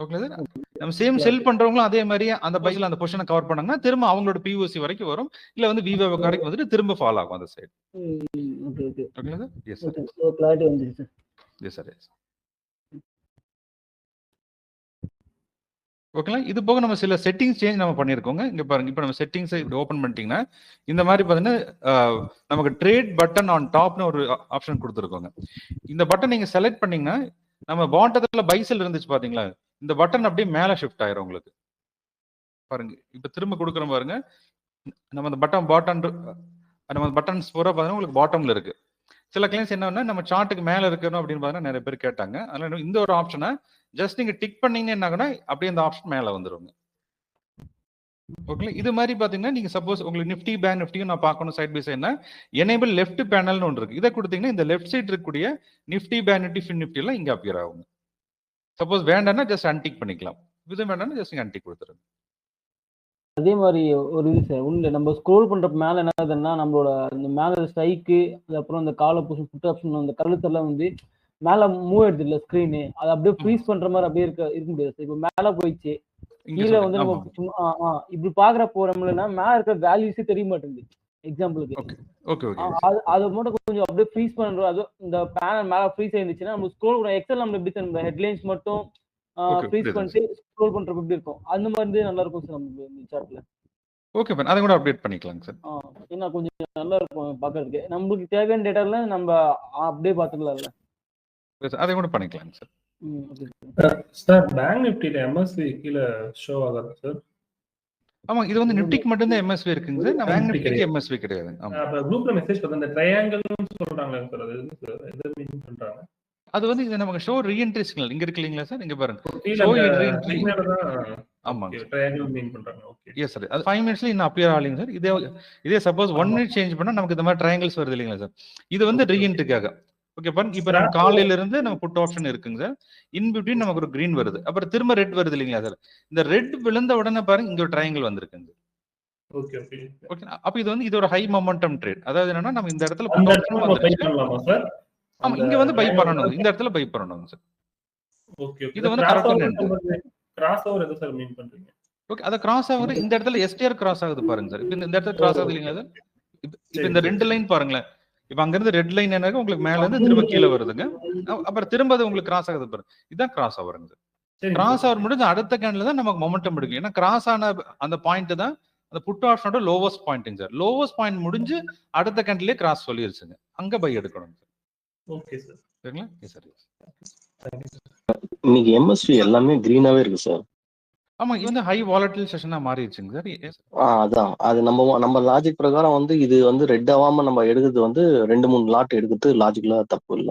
Okay sir? நம்ம சேம் செல் பண்றவங்களும் அதே மாதிரி அந்த பைல அந்த பொசிஷனை கவர் பண்ணாங்கன்னா திரும்ப அவங்களோட பிஓசி வரைக்கும் வரும். இல்ல வந்து விவா வரைக்கும் வந்துட்டு திரும்ப ஃபாலோ ஆகும் அந்த side. Okay okay. Okay sir? Yes sir. Clarity வந்துருச்சு சார். Yes sir, yes. ஓகேங்களா? இது போக நம்ம சில செட்டிங்ஸ் சேஞ்ச் நம்ம பண்ணியிருக்கோங்க. இங்க பாருங்க, இப்போ நம்ம செட்டிங்ஸை இப்படி ஓப்பன் பண்ணிட்டீங்கன்னா இந்த மாதிரி பார்த்தீங்கன்னா நமக்கு ட்ரேட் பட்டன் ஆன் டாப்னு ஒரு ஆப்ஷன் கொடுத்துருக்கோங்க. இந்த பட்டன் நீங்க செலக்ட் பண்ணீங்கன்னா நம்ம பாட்டத்துல பைசல் இருந்துச்சு பாத்தீங்களா? இந்த பட்டன் அப்படியே மேல ஷிஃப்ட் ஆயிரும் உங்களுக்கு. பாருங்க, இப்ப திரும்ப கொடுக்குறோம் பாருங்க. நம்ம அந்த பட்டன்ஸ் பூரா பாத்தீங்கன்னா உங்களுக்கு பாட்டம்ல இருக்கு. சில கிளைண்ட்ஸ் என்னன்னா நம்ம சார்ட்டுக்கு மேல இருக்கணும் அப்படின்னு பாத்தீங்கன்னா நிறைய பேர் கேட்டாங்க. அதனால இந்த ஒரு ஆப்ஷனை ஜஸ்ட் நீங்க டிக் பண்ணீங்கன்னா என்ன ஆகுனா அப்படியே இந்த ஆப்ஷன் மேல வந்துருங்க. ஓகே, இது மாதிரி பாத்தீங்கன்னா நீங்க சப்போஸ் உங்களுக்கு நிஃப்டி பேங்க் நிஃப்டியும் நான் பார்க்கணும் சைட் பை சைட்னா எனேபிள் லெஃப்ட் பேனல்னு ஒன்று இருக்கு. இதை கொடுத்தீங்கன்னா இந்த லெஃப்ட் சைடு இருக்கக்கூடிய Nifty bank Nifty fin Nifty எல்லாம் இங்க அப்பியர் ஆகும். சப்போஸ் வேண்டாம்னா ஜஸ்ட் அன்டிக் பண்ணிக்கலாம். இது வேண்டாம்னா ஜஸ்ட் அன்டிக் கொடுத்துருங்க. அதே மாதிரி ஒரு இது சார், உள்ள நம்ம ஸ்க்ரோல் பண்ற மேல என்ன ஆகுதுன்னா நம்மளோட இந்த மேல ஸ்ட்ரைக்கு அப்புறம் இந்த கால் ஆப்ஷன் புட் ஆப்ஷன் அந்த கழுத்தெல்லாம் வந்து மேல மூவ் ஆயிடுது இல்ல ஸ்கிரீனு, அது அப்படியே ஃப்ரீஸ் பண்ற மாதிரி அப்படியே இருக்க முடியாது. இப்போ மேல போயிடுச்சு கீழே வந்து நம்ம சும்மா இப்படி பாக்குறப்போ நம்மள மேல இருக்க வேல்யூஸே தெரிய மாட்டேங்குது. எக்ஸாம்பிளுக்கு அது மட்டும் கொஞ்சம் அப்படியே ஃப்ரீஸ் பண்றோம். அது இந்த பேனல் மேல ஃப்ரீஸ் ஆயிருந்துச்சுன்னா நம்ம ஸ்க்ரோல் பண்ண எக்ஸல் நம்ம எப்படி நம்ம ஹெட்லைன்ஸ் மட்டும் ஃப்ரீஸ் பண்ணிட்டு ஸ்க்ரோல் பண்றப்ப எப்படி இருக்கும் அந்த மாதிரி நல்லா இருக்கும் சார் நம்ம இந்த சார்ட்ல. ஓகே பா, அதை கூட அப்டேட் பண்ணிக்கலாங்க சார். ஏன்னா கொஞ்சம் நல்லா இருக்கும் பார்க்கறதுக்கு. நம்மளுக்கு தேவையான டேட்டால நம்ம அப்படியே பார்த்துக்கலாம்ல. அதை கூட பண்ணிக்கலாங்க சார். ஓகே சார் பேங்க் நிஃப்டில எம்எஸ்சி கீழ ஷோ ஆகாது சார். ஆமா, இது வந்து நிப்டிக்கு மட்டும் தான் எம்எஸ்வி இருக்குங்க சார். நம்ம பேங்க் நிப்டிக்கு எம்எஸ்வி கிடையாது. ஆமா, அப்ப குரூப்ல மெசேஜ் பார்த்தா அந்த ட்ரையாங்கிள்னு சொல்றாங்க சார். அது என்ன சார்? எதை மீன் பண்றாங்க? அது வந்து இது நமக்கு ஷோ ரீஎன்ட்ரி சிக்னல் இங்க இருக்கு இல்லைங்களா சார், இங்க பாருங்க கீழ ஷோ அந்த ரீஎன்ட்ரி. சிக்னல் தான். ஆமாங்க ஓகே, ட்ரையாங்கிள் மீன் பண்றாங்க. ஓகே. எஸ் சார், அது 5 மினிட்ஸ்ல இன்னும் அப்பியர் ஆகலைங்க சார். இதே சப்போஸ் 1 மினிட் சேஞ்ச் பண்ணா நமக்கு இந்த மாதிரி ட்ரையாங்கிள்ஸ் வருது இல்லைங்களா சார். இது வந்து ரீஎன்ட்ரிக்காக. ஓகே பாருங்க, இப்போ நம்ம காலையில இருந்து நம்ம புட் ஆப்ஷன் இருக்குங்க சார். இன் பிட்வீன் நமக்கு ஒரு கிரீன் வருது, அப்புறம் திரும்ப ரெட் வருது இல்லைங்களா சார். இந்த ரெட் விழுந்த உடனே பாருங்க இங்க ஒரு ட்ரையாங்கிள் வந்திருக்குங்க. Okay okay. ஓகே, அப்ப இது வந்து இது ஒரு ஹை மொமெண்டம் ட்ரேட். அதாவது என்னன்னா நம்ம இந்த இடத்துல அந்த புட் இடத்துல ஆப்ஷன் நம்ம பை வந்துருச்சு. பண்ணலாமா சார்? ஆமா, இங்க வந்து பை பண்ணணும், இந்த இடத்துல பை பண்ணணும் சார். Okay okay. இது வந்து கரெக்டான எண்ட். கிராஸ் ஓவர் எது சார் மீன் பண்றீங்க? ஓகே, அத கிராஸ் ஆகுது. இந்த இடத்துல எஸ்டிஆர் கிராஸ் ஆகுது பாருங்க சார். இப்போ இந்த இடத்துல கிராஸ் ஆகுது இல்லைங்களா சார். இப்போ இந்த ரெண்டு லைன் பாருங்களேன். இப்போ அங்க இருந்து ரெட் லைன் என்ன உங்களுக்கு மேல இருந்து திரும்ப கீழே வருதுங்க. அப்புறம் திரும்ப அது உங்களுக்கு கிராஸ் ஆகுது பாருங்க. இதுதான் கிராஸ் ஆவருங்க சார். கிராஸ் ஆவர் முடிஞ்சு அடுத்த கேண்டில் தான் நமக்கு மொமெண்டம் எடுக்கும். ஏன்னா கிராஸ் ஆன அந்த பாயிண்ட் தான் அந்த புட் ஆப்ஷனோட லோவஸ்ட் பாயிண்ட்ங்க சார். லோவஸ்ட் பாயிண்ட் முடிஞ்சு அடுத்த கேண்டிலே கிராஸ் சொல்லிருச்சுங்க. அங்க பை எடுக்கணும் சார். Okay sir. சரிங்களா? Yes sir. இன்னைக்கு எம்எஸ்வி எல்லாமே கிரீனாவே இருக்கு சார். ஆமா, இது வந்து ஹை வாலட்டில் செஷனா மாறிடுச்சுங்க சார். அதான் அது நம்ம லாஜிக் பிரகாரம் வந்து இது வந்து ரெட் ஆகாம நம்ம எடுக்கிறது வந்து 2-3 லாட் எடுக்கிறது லாஜிக்கலா தப்பு இல்ல.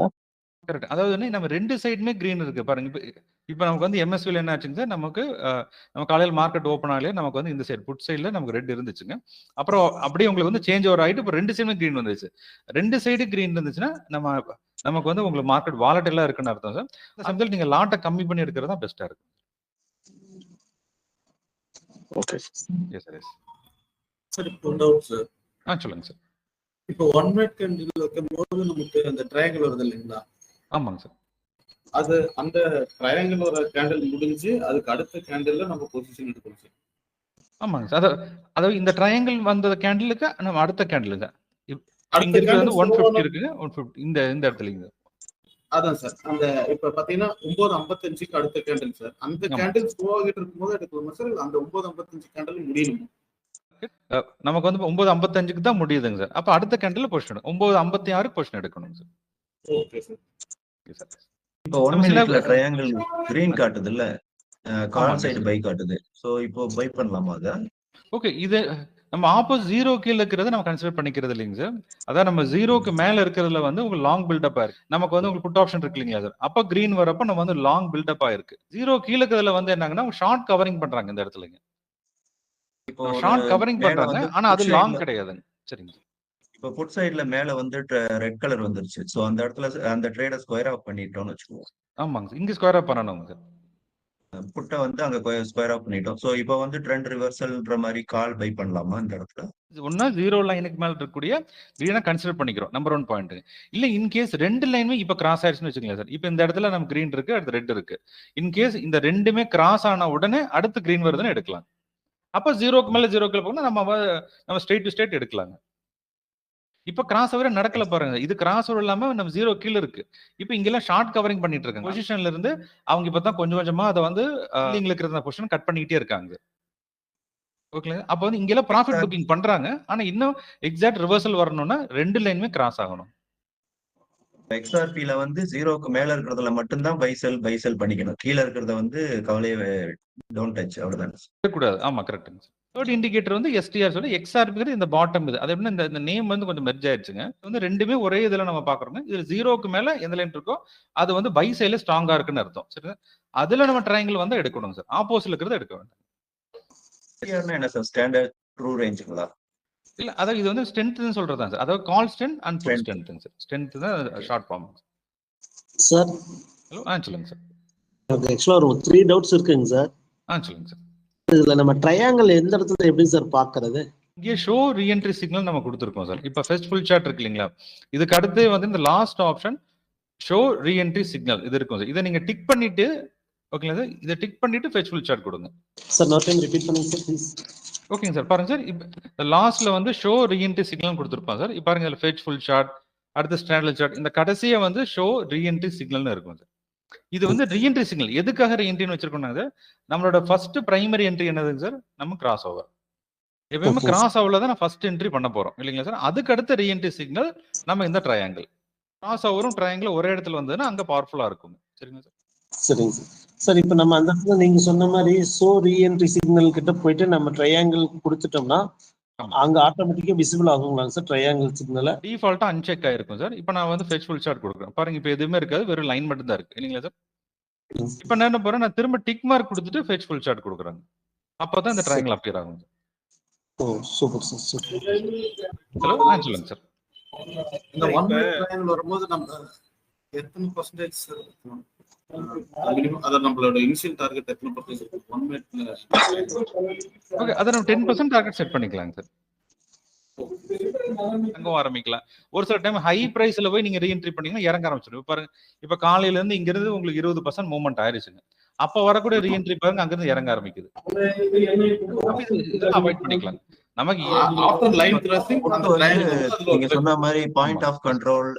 கரெக்ட். அதாவது வந்து நம்ம ரெண்டு சைடுமே கிரீன் இருக்கு பாருங்க. இப்போ நமக்கு வந்து எம்எஸ்வில என்ன ஆச்சுங்க சார், நமக்கு நம்ம காலையில் மார்க்கெட் ஓப்பன் ஆகலையே நமக்கு வந்து இந்த சைடு புட் சைடில் நமக்கு ரெட் இருந்துச்சுங்க. அப்புறம் அப்படியே உங்களுக்கு வந்து சேஞ்ச் ஓவர் ஆகிட்டு இப்போ ரெண்டு சைடுமே கிரீன் வந்துச்சு. ரெண்டு சைடு கிரீன் இருந்துச்சுன்னா நமக்கு வந்து உங்களுக்கு மார்க்கெட் வாலட்டிலா இருக்குன்னு அர்த்தம் சார். இந்த சமயத்தில் நீங்க லாட்டை கம்மி பண்ணி எடுக்கிறது தான் பெஸ்டா இருக்கும். Okay yes sir. Yes sir. இப்போ டவுட் சார். சொல்லுங்க சார். இப்போ 1 மினிட் கேண்டில் வைக்கும்போது நமக்கு அந்த ட்ரையாங்கிள் வருது இல்லைங்களா? ஆமாங்க சார். அது அந்த ட்ரையாங்கிள் ஒரு கேண்டில் முடிஞ்சு அதுக்கு அடுத்த கேண்டில்ல நம்ம பொசிஷன் எடுக்கணும் சார். ஆமாங்க சார். அதாவது இந்த ட்ரையாங்கிள் வந்த கேண்டிலுக்கு நம்ம அடுத்த கேண்டிலுங்க. இங்க அடுத்த வந்து கேண்டில் 150 இருக்குங்க. 150 இந்த இடத்துலங்க. அதான் சார். அந்த இப்ப பாத்தீங்கன்னா 9:55க்கு அடுத்த கேண்டில் சார். அந்த கேண்டில் ஸ்லோ ஆகிட்டு இருக்கும்போது எடுக்கலாமா சார்? அந்த 9:55 கேண்டில் முடியணும். நமக்கு வந்து 9:55க்கு தான் முடியுதுங்க சார். அப்ப அடுத்த கேண்டில் பொசிஷன் 9:56க்கு பொசிஷன் எடுக்கணும் sir. Okay sir. Okay sir. இப்போ 1 மினிட்ல ட்ரையாங்கிள் கிரீன் காட்டுது இல்ல, கால் சைடு பை காட்டுது. சோ இப்போ பை பண்ணலாமா அத? ஓகே, இது நம்ம ஆப்போசிட் 0 கீழ இருக்கிறத நம்ம கன்சிடர் பண்ணிக்கிறது இல்லைங்க சார். அதான் நம்ம 0க்கு மேல இருக்கிறதுல வந்து உங்களுக்கு லாங் பில்டப் ஆயிருக்கு. நமக்கு வந்து உங்களுக்கு புட் ஆப்ஷன் இருக்கு இல்லைங்களா சார். அப்ப கிரீன் வரப்ப நம்ம வந்து லாங் பில்டப் ஆயிருக்கு. 0 கீழ இருக்கிறதுல வந்து என்னங்கன்னா ஷார்ட் கவரிங் பண்றாங்க இந்த இடத்துலங்க. இப்போ ஷார்ட் கவரிங் பண்றாங்க, ஆனா அது லாங் கிடையாதுங்க. சரிங்க. இப்போ புட் சைடுல மேல வந்து ரெட் கலர் வந்துருச்சு. சோ அந்த இடத்துல அந்த ட்ரேட ஸ்கொயர் ஆஃப் பண்ணிட்டோம்னு வெச்சுக்குவோம். ஆமாங்க சார். இங்க ஸ்கொயர் ஆஃப் பண்ணனுங்க சார். புட்ட வந்து அங்க ஸ்கொயர் ஆஃப் பண்ணிட்டோம். சோ இப்போ வந்து ட்ரெண்ட் ரிவர்சல்ன்ற மாதிரி கால் பை பண்ணலாமா இந்த இடத்துல? ஒன்னா 0 லைனுக்கு மேல இருக்கக்கூடிய கிரீனா கன்சிடர் பண்ணிக்கிறோம். Number 1 point. இல்ல இன் கேஸ் ரெண்டு லைனுமே இப்ப கிராஸ் ஆயிடுச்சுன்னு வச்சுக்கோங்க சார். இப்ப இந்த இடத்துல நம்ம கிரீன் இருக்கு, அடுத்து ரெட் இருக்கு. இன் கேஸ் இந்த ரெண்டுமே கிராஸ் ஆன உடனே அடுத்து கிரீன் வருதுன்னு எடுக்கலாம். அப்ப 0க்கு மேல 0க்கு போனா நம்ம ஸ்ட்ரெயிட் டு ஸ்ட்ரெயிட் எடுக்கலாங்க. இப்ப கிராஸ் ஓவர் நடக்கல பாருங்க. இது கிராஸ் ஓவர் இல்லாம நம்ம 0 கீழ இருக்கு. இப்ப இங்க எல்லாம் ஷார்ட் கவரிங் பண்ணிட்டு இருக்காங்க. பொசிஷன்ல இருந்து அவங்க இப்பதான் கொஞ்சம் கொஞ்சமா அதை வந்து லீங்ல இருக்கிற பொசிஷன் கட் பண்ணிக்கிட்டே இருக்காங்க. ஓகே, அப்ப வந்து இங்க எல்லாம் ப்ராஃபிட் புக்கிங் பண்றாங்க. ஆனா இன்னும் எக்ஸாக்ட் ரிவர்சல் வரணும்னா ரெண்டு லைனுமே கிராஸ் ஆகணும். XRP ல வந்து 0க்கு மேல இருக்கிறதுல மட்டும் தான் பை செல் பண்ணிக்கணும். கீழ இருக்கிறத வந்து கவலையே டோன்ட் டச் அவ்வளவுதான். கூடாது. ஆமா, கரெக்ட்டுங்க. தேர்ட் இண்டிகேட்டர் வந்து எஸ்டிஆர் சொல்லி XRP இந்த பாட்டம் இது. அது எப்படின்னா இந்த நேம் வந்து கொஞ்சம் மெர்ஜ் ஆயிடுச்சுங்க. வந்து ரெண்டுமே ஒரே இதுல நம்ம பாக்குறோங்க. இதுல 0க்கு மேல எந்த லைன் இருக்கோ அது வந்து பை சைடுல ஸ்ட்ராங்கா இருக்குன்னு அர்த்தம். சரி, அதுல நம்ம ட்ரையாங்கிள் வந்து எடுக்கணும் சார். ஆப்போசிட்ல இருக்கிறத எடுக்க வேண்டாம். என்ன சார் ஸ்டாண்டர்ட் ட்ரூ ரேஞ்சுங்களா? இல்ல, அதாவது இது வந்து ஸ்ட்ரென்த்னு சொல்றதா சார். அதாவது கால் ஸ்ட்ரென்த் அண்ட் புட் ஸ்ட்ரென்த்ங்க சார். ஸ்ட்ரென்த் தான் ஷார்ட் ஃபார்ம். சார் ஹலோ, சொல்லுங்க சார். ஆக்சுவலா ஒரு 3 டவுட்ஸ் இருக்குங்க சார். சொல்லுங்க சார். இதுல நம்ம ட்ரையாங்கிள் எந்த இடத்துல எப்படி சார் பாக்குறது? இங்கே ஷோ ரீஎன்ட்ரி சிக்னல் நம்ம கொடுத்துருக்கோம் சார். இப்போ ஃபர்ஸ்ட் ஃபுல் சார்ட் இருக்கு இல்லைங்களா, இதுக்கு அடுத்து வந்து இந்த last option show reentry signal இது இருக்கும் சார். இதை நீங்க டிக் பண்ணிட்டு ஓகேங்களா சார், இதை டிக் பண்ணிட்டு ஃபர்ஸ்ட் ஃபுல் சார்ட் கொடுங்க சார். நோ டைம் ரிப்பீட் பண்ணுங்க சார் ப்ளீஸ். ஓகேங்க சார். பாருங்க சார், இப்போ லாஸ்ட்ல வந்து ஷோ ரீஎன்ட்ரி சிக்னல் கொடுத்துருப்பாங்க சார். இப்போ பாருங்க, ஃபர்ஸ்ட் ஃபுல் சார்ட், அடுத்து ஸ்டாண்டர்ட் சார்ட், இந்த கடைசியா வந்து ஷோ ரீஎன்ட்ரி சிக்னல்னு இருக்கும் சார். இது வந்து ரீஎன்ட்ரி சிக்னல். எதுக்காக ரீஎன்ட்ரின்னு வச்சிருக்கோம் சார்? நம்மளோட ஃபர்ஸ்ட் பிரைமரி என்ட்ரி என்னதுங்க சார்? நம்ம கிராஸ் ஓவர். எப்பவுமே கிராஸ் ஓவர்ல தான் நான் ஃபர்ஸ்ட் என்ட்ரி பண்ண போறோம் இல்லைங்களா சார். அதுக்கு அடுத்த ரீஎன்ட்ரி சிக்னல் நம்ம இந்த ட்ரையாங்கிள். கிராஸ் ஓவரும் ட்ரையாங்கிள் ஒரே இடத்துல வந்ததுன்னா அங்க பவர்ஃபுல்லா இருக்கும். சரிங்களா சார். சரிங்க சார். சார் இப்போ நம்ம அந்த இடத்துல நீங்க சொன்ன மாதிரி ரீஎன்ட்ரி சிக்னல் கிட்ட போயிட்டு நம்ம ட்ரையாங்கிள் கொடுத்துட்டோம்னா அங்க ஆட்டோமேட்டிக்கா விசிபிள் ஆகுங்களாங்க சார் ட்ரையாங்கிள் சிக்னல? டிஃபால்ட்டா அன்செக் ஆயிருக்கும் சார். இப்போ நான் வந்து ஃபெச் ஃபுல் ஷாட் கொடுக்குறேன் பாருங்க. இப்போ எதுவுமே இருக்காது, வெறும் லைன் மட்டும் தான் இருக்கு இல்லைங்களா சார்? இப்போ நான் என்ன போறேன், நான் திரும்ப டிக் மார்க் கொடுத்துட்டு ஃபெச் ஃபுல் ஷாட் கொடுக்குறேன். அப்பதான் இந்த ட்ரையாங்கிள் அப்பியர் ஆகும். ஓ சூப்பர் சார், சூப்பர். ஹலோ, சொல்லுங்க சார். இந்த 1 மினிட் ட்ரையாங்கிள் வரும்போது நம்ம எத்தனை பர்சன்டேஜ் சார் மினிமம், அத நம்மளோட இனிஷியல் டார்கெட் எத்தனை பர்சன்டேஜ் 1 மினிட்ல? ஓகே, அத நம்ம 10% டார்கெட் செட் பண்ணிக்கலாங்க சார். அங்க ஆரம்பிக்கலாம். ஒரு சில டைம் ஹை பிரைஸ்ல போய் நீங்க ரீஎன்ட்ரி பண்ணீங்கன்னா இறங்க ஆரம்பிச்சிடும். பாருங்க, இப்ப காலையில இருந்து இங்க இருந்து உங்களுக்கு 20% மூவ்மெண்ட் ஆயிருச்சுங்க. அப்ப வரக்கூடிய ரீஎன்ட்ரி பாருங்க அங்க இருந்து இறங்க ஆரம்பிக்குது. இதெல்லாம் அவாய்ட் பண்ணிக்கலாம். நமக்கு ஆஃப்டர் லைன் கிராசிங் நீங்க சொன்ன மாதிரி பாயிண்ட் ஆஃப் கண்ட்ரோல்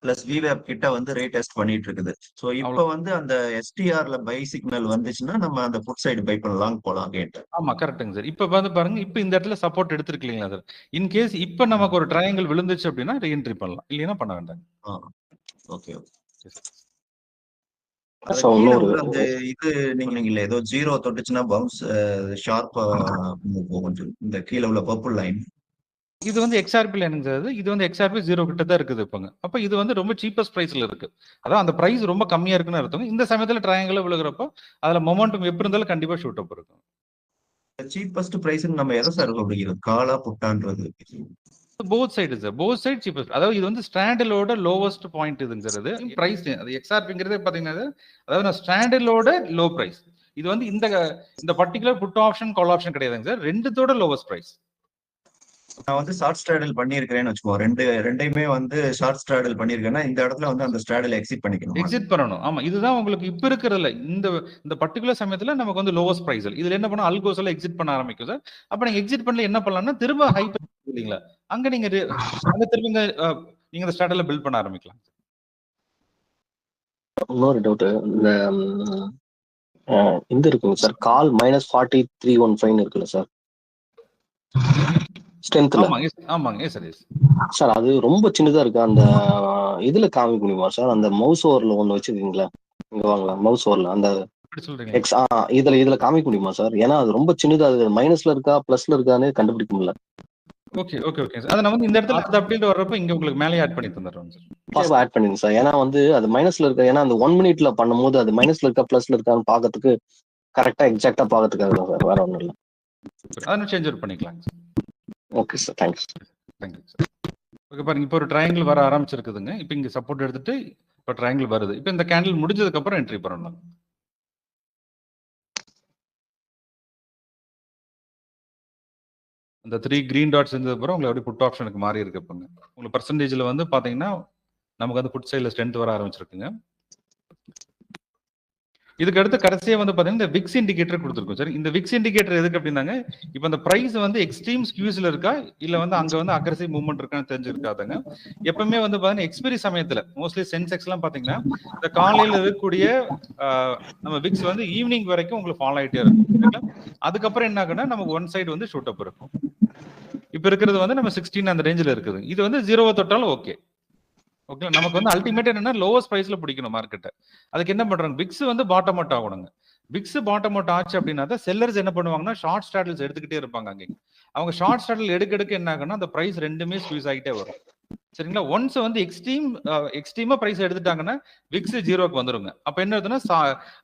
பிளஸ் விவேப் கிட்ட வந்து ரேட் டெஸ்ட் பண்ணிட்டு இருக்குது. சோ இப்போ வந்து அந்த எஸ்டிஆர்ல பை சிக்னல் வந்துச்சுன்னா நம்ம அந்த புட் சைடு பை பண்ணலாம் போலாம் கேட். ஆமா கரெக்ட்டுங்க சார். இப்ப வந்து பாருங்க, இப்ப இந்த இடத்துல சப்போர்ட் எடுத்துருக்கீங்களா சார்? இன் கேஸ் இப்ப நமக்கு ஒரு ட்ரையாங்கிள் விழுந்துச்சு அப்படின்னா ரீஎன்ட்ரி பண்ணலாம், இல்லைன்னா பண்ண வேண்டாம். ஓகே. அந்த இது நீங்க ஏதோ 0 தொட்டுச்சுன்னா பவுன்ஸ் ஷார்ப்பா போகும் இந்த கீழே உள்ள பர்பிள் லைன். இது வந்து எக்ஸ்ஆர்பி லைனுங்க சார். இது வந்து எக்ஸ்ஆர்பி 0 கிட்ட தான் இருக்குது இப்போங்க. அப்ப இது வந்து ரொம்ப சீப்பஸ்ட் பிரைஸ்ல இருக்கு. அதான் அந்த பிரைஸ் ரொம்ப கம்மியா இருக்குன்னு அர்த்தம். இந்த சமயத்துல ட்ரையாங்கிள் விழுகிறப்போ அதுல மொமெண்டம் எப்படி இருந்தாலும் கண்டிப்பா ஷூட் அப் இருக்கும். சீப்பஸ்ட் பிரைஸ் நம்ம எதை சார் அப்படிங்கிறது, காலா புட்டான்றது? Both side sir, both side cheapest. அதாவது இது வந்து ஸ்டாண்டிலோட லோவஸ்ட் பாயிண்ட் இதுங்க சார். அது பிரைஸ் அது எக்ஸ்ஆர்பிங்கிறதே பாத்தீங்கன்னா, அதாவது நான் ஸ்டாண்டிலோட லோ பிரைஸ். இது வந்து இந்த particular put option call option கிடையாதுங்க சார், ரெண்டுத்தோட லோவஸ்ட் பிரைஸ். நான் வந்து ஷார்ட் ஸ்ட்ராடல் பண்ணியிருக்கிறேன்னு வச்சுக்கோ, ரெண்டையுமே வந்து ஷார்ட் ஸ்ட்ராடல் பண்ணியிருக்கேன்னா இந்த இடத்துல வந்து அந்த ஸ்ட்ராடல் எக்ஸிட் பண்ணிக்கணும். எக்ஸிட் பண்ணணும். ஆமா, இதுதான் உங்களுக்கு இப்ப இருக்கிறதுல இந்த பர்டிகுலர் சமயத்துல நமக்கு வந்து லோவஸ்ட் பிரைஸ். இதுல என்ன பண்ணா அல்கோஸ் எல்லாம் எக்ஸிட் பண்ண ஆரம்பிக்கும் சார். அப்ப நீங்க எக்ஸிட் பண்ணல என்ன பண்ணலாம்னா திரும்ப ஹை இல்லீங்களா, அங்க நீங்க திரும்ப நீங்க இந்த ஸ்ட்ராடல பில்ட் பண்ண ஆரம்பிக்கலாம். இன்னொரு டவுட், இந்த இருக்குங்க சார், கால் -4315 இருக்குல்ல சார் ஸ்ட்ரென்த்ல? ஆமாங்க சார். சார் அது ரொம்ப சின்னதா இருக்கு. அந்த இதுல காமிக்க முடியுமா சார்? அந்த மவுஸ் ஓவர்ல ஒண்ணு வச்சிருக்கீங்களா? இங்க வாங்கலாம் மவுஸ் ஓவர்ல அந்த இதுல காமிக்க முடியுமா சார்? ஏன்னா அது ரொம்ப சின்னதா, அது மைனஸ்ல இருக்கா பிளஸ்ல இருக்கான்னு கண்டுபிடிக்க முடியல. ஓகே. அத நம்ம வந்து இந்த இடத்துல அந்த அப்டேட் வர்றப்ப இங்க உங்களுக்கு மேலே ஆட் பண்ணி தந்துறோம் சார். ஆட் பண்ணுங்க சார். ஏன்னா வந்து அது மைனஸ்ல இருக்கு. ஏன்னா அந்த 1 மினிட்ல பண்ணும்போது அது மைனஸ்ல இருக்கா பிளஸ்ல இருக்கான்னு பாக்கிறதுக்கு கரெக்டா எக்ஸாக்டா பாக்கிறதுக்காக தான் சார், வேற ஒண்ணும் இல்ல. அதை சேஞ்ச் பண்ணிக்கலாம் sir. Okay sir, thanks. Thank you sir. Okay பாருங்க, இப்போ ஒரு ட்ரையாங்கிள் வர ஆரம்பிச்சிருக்குதுங்க. இப்போ இங்க சப்போர்ட் எடுத்துட்டு இப்போ ட்ரையாங்கிள் வருது. இப்போ இந்த கேண்டில் முடிஞ்சதுக்கு அப்புறம் என்ட்ரி பண்ணணும். அந்த 3 கிரீன் டாட்ஸ் இருந்தது அப்புறம் உங்களுக்கு அப்படியே புட் ஆப்ஷனுக்கு மாறி இருக்கு. இப்போங்க உங்களுக்கு பர்சன்டேஜ்ல வந்து பாத்தீங்கன்னா நமக்கு வந்து புட் சைட்ல ஸ்ட்ரென்த் வர ஆரம்பிச்சிருக்குங்க. இதுக்கு அடுத்து கடைசியா வந்து பாத்தீங்கன்னா இந்த விக்ஸ் இண்டிகேட்டர் கொடுத்துருக்கோம் சார். இந்த விக்ஸ் இண்டிகேட்டர் எதுக்கு அப்படின்னாங்க, இப்போ அந்த பிரைஸ் வந்து எக்ஸ்ட்ரீம் ஸ்கியூஸ்ல இருக்கா இல்ல வந்து அங்க வந்து அக்ரெசிவ் மூவ்மெண்ட் இருக்கான்னு தெரிஞ்சிருக்காதுங்க. எப்பவுமே வந்து பாத்தீங்கன்னா எக்ஸ்பைரி சமயத்துல மோஸ்ட்லி சென்செக்ஸ் எல்லாம் பாத்தீங்கன்னா இந்த காலையில இருக்கக்கூடிய நம்ம விக்ஸ் வந்து ஈவினிங் வரைக்கும் உங்களுக்கு ஃபாலோ ஆயிட்டே இருக்கும். அதுக்கப்புறம் என்ன ஆகுன்னா நமக்கு ஒன் சைடு வந்து ஷூட் அப் இருக்கும். இப்ப இருக்கிறது வந்து நம்ம 16 அந்த ரேஞ்சில் இருக்குது. இது வந்து 0 தொட்டாலும் ஓகே. ஓகே, நமக்கு வந்து அல்டிமேட் என்னன்னா லோவஸ்ட் பிரைஸ்ல பிடிக்கணும் மார்க்கெட்டை. அதுக்கு என்ன பண்றாங்க, விக்ஸ் வந்து பாட்டம் அவுட் ஆகணுங்க. விக்ஸ் பாட்டம் அவுட் ஆச்சு அப்படின்னா தான் செல்லர்ஸ் என்ன பண்ணுவாங்கன்னா ஷார்ட் ஸ்டாடல்ஸ் எடுத்துக்கிட்டே இருப்பாங்க. அங்கே அவங்க ஷார்ட் ஸ்டாடல் எடுக்க என்ன ஆகுன்னா அந்த பிரைஸ் ரெண்டுமே ஸ்குவீஸ் ஆகிட்டே வரும். சரிங்களா? ஒன்ஸ் வந்து எக்ஸ்ட்ரீமா பிரைஸ் எடுத்துட்டாங்கன்னா விக்ஸ் 0க்கு வந்துருங்க. அப்ப என்ன ஆகுதுன்னா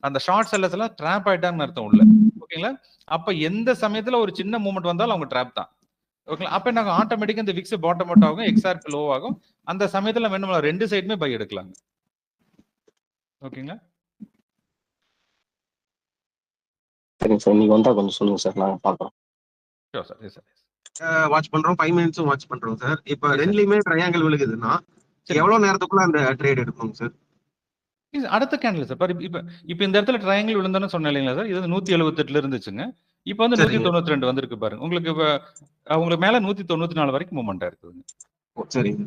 அந்த ஷார்ட் செல்லர்ஸ் எல்லாம் ட்ராப் ஆயிட்டாங்கன்னு அர்த்தம் உள்ள. ஓகேங்களா? அப்ப எந்த சமயத்துல ஒரு சின்ன மூவ்மெண்ட் வந்தாலும் அவங்க ட்ராப் தான். ஓகேங்களா? அப்ப நாங்க ஆட்டோமேட்டிக்கா இந்த விக்ஸ் பாட்டம் அவுட் ஆகும், எக்ஸ்ஆர்பி லோ ஆகும். அந்த சமயத்துல வேணும்ல ரெண்டு சைடுமே பை எடுக்கலாங்க. ஓகேங்களா? சரிங்க சார், நீங்க வந்தா கொஞ்சம் சொல்லுங்க சார், நாங்க பார்க்கலாம். Sure sir. Yes sir. Watch பண்றோம், 5 மினிட்ஸும் வாட்ச் பண்றோம் சார். இப்போ ரெண்டுலயுமே ட்ரையாங்கிள் விழுகுதுன்னா எவ்வளவு நேரத்துக்குள்ள அந்த ட்ரேட் எடுக்கணும் சார்? அடுத்த கேண்டில் சார். இப்ப இந்த இடத்துல ட்ரையாங்கிள் விழுந்தானு சொன்னேன் இல்லைங்களா சார்? இது 178ல இருந்துச்சுங்க. இப்போ வந்து 192 வந்திருக்கு பாருங்க. உங்களுக்கு உங்களுக்கு மேல 194 வரைக்கும் மூவ்மெண்ட் இருக்குதுங்க. சரிங்க,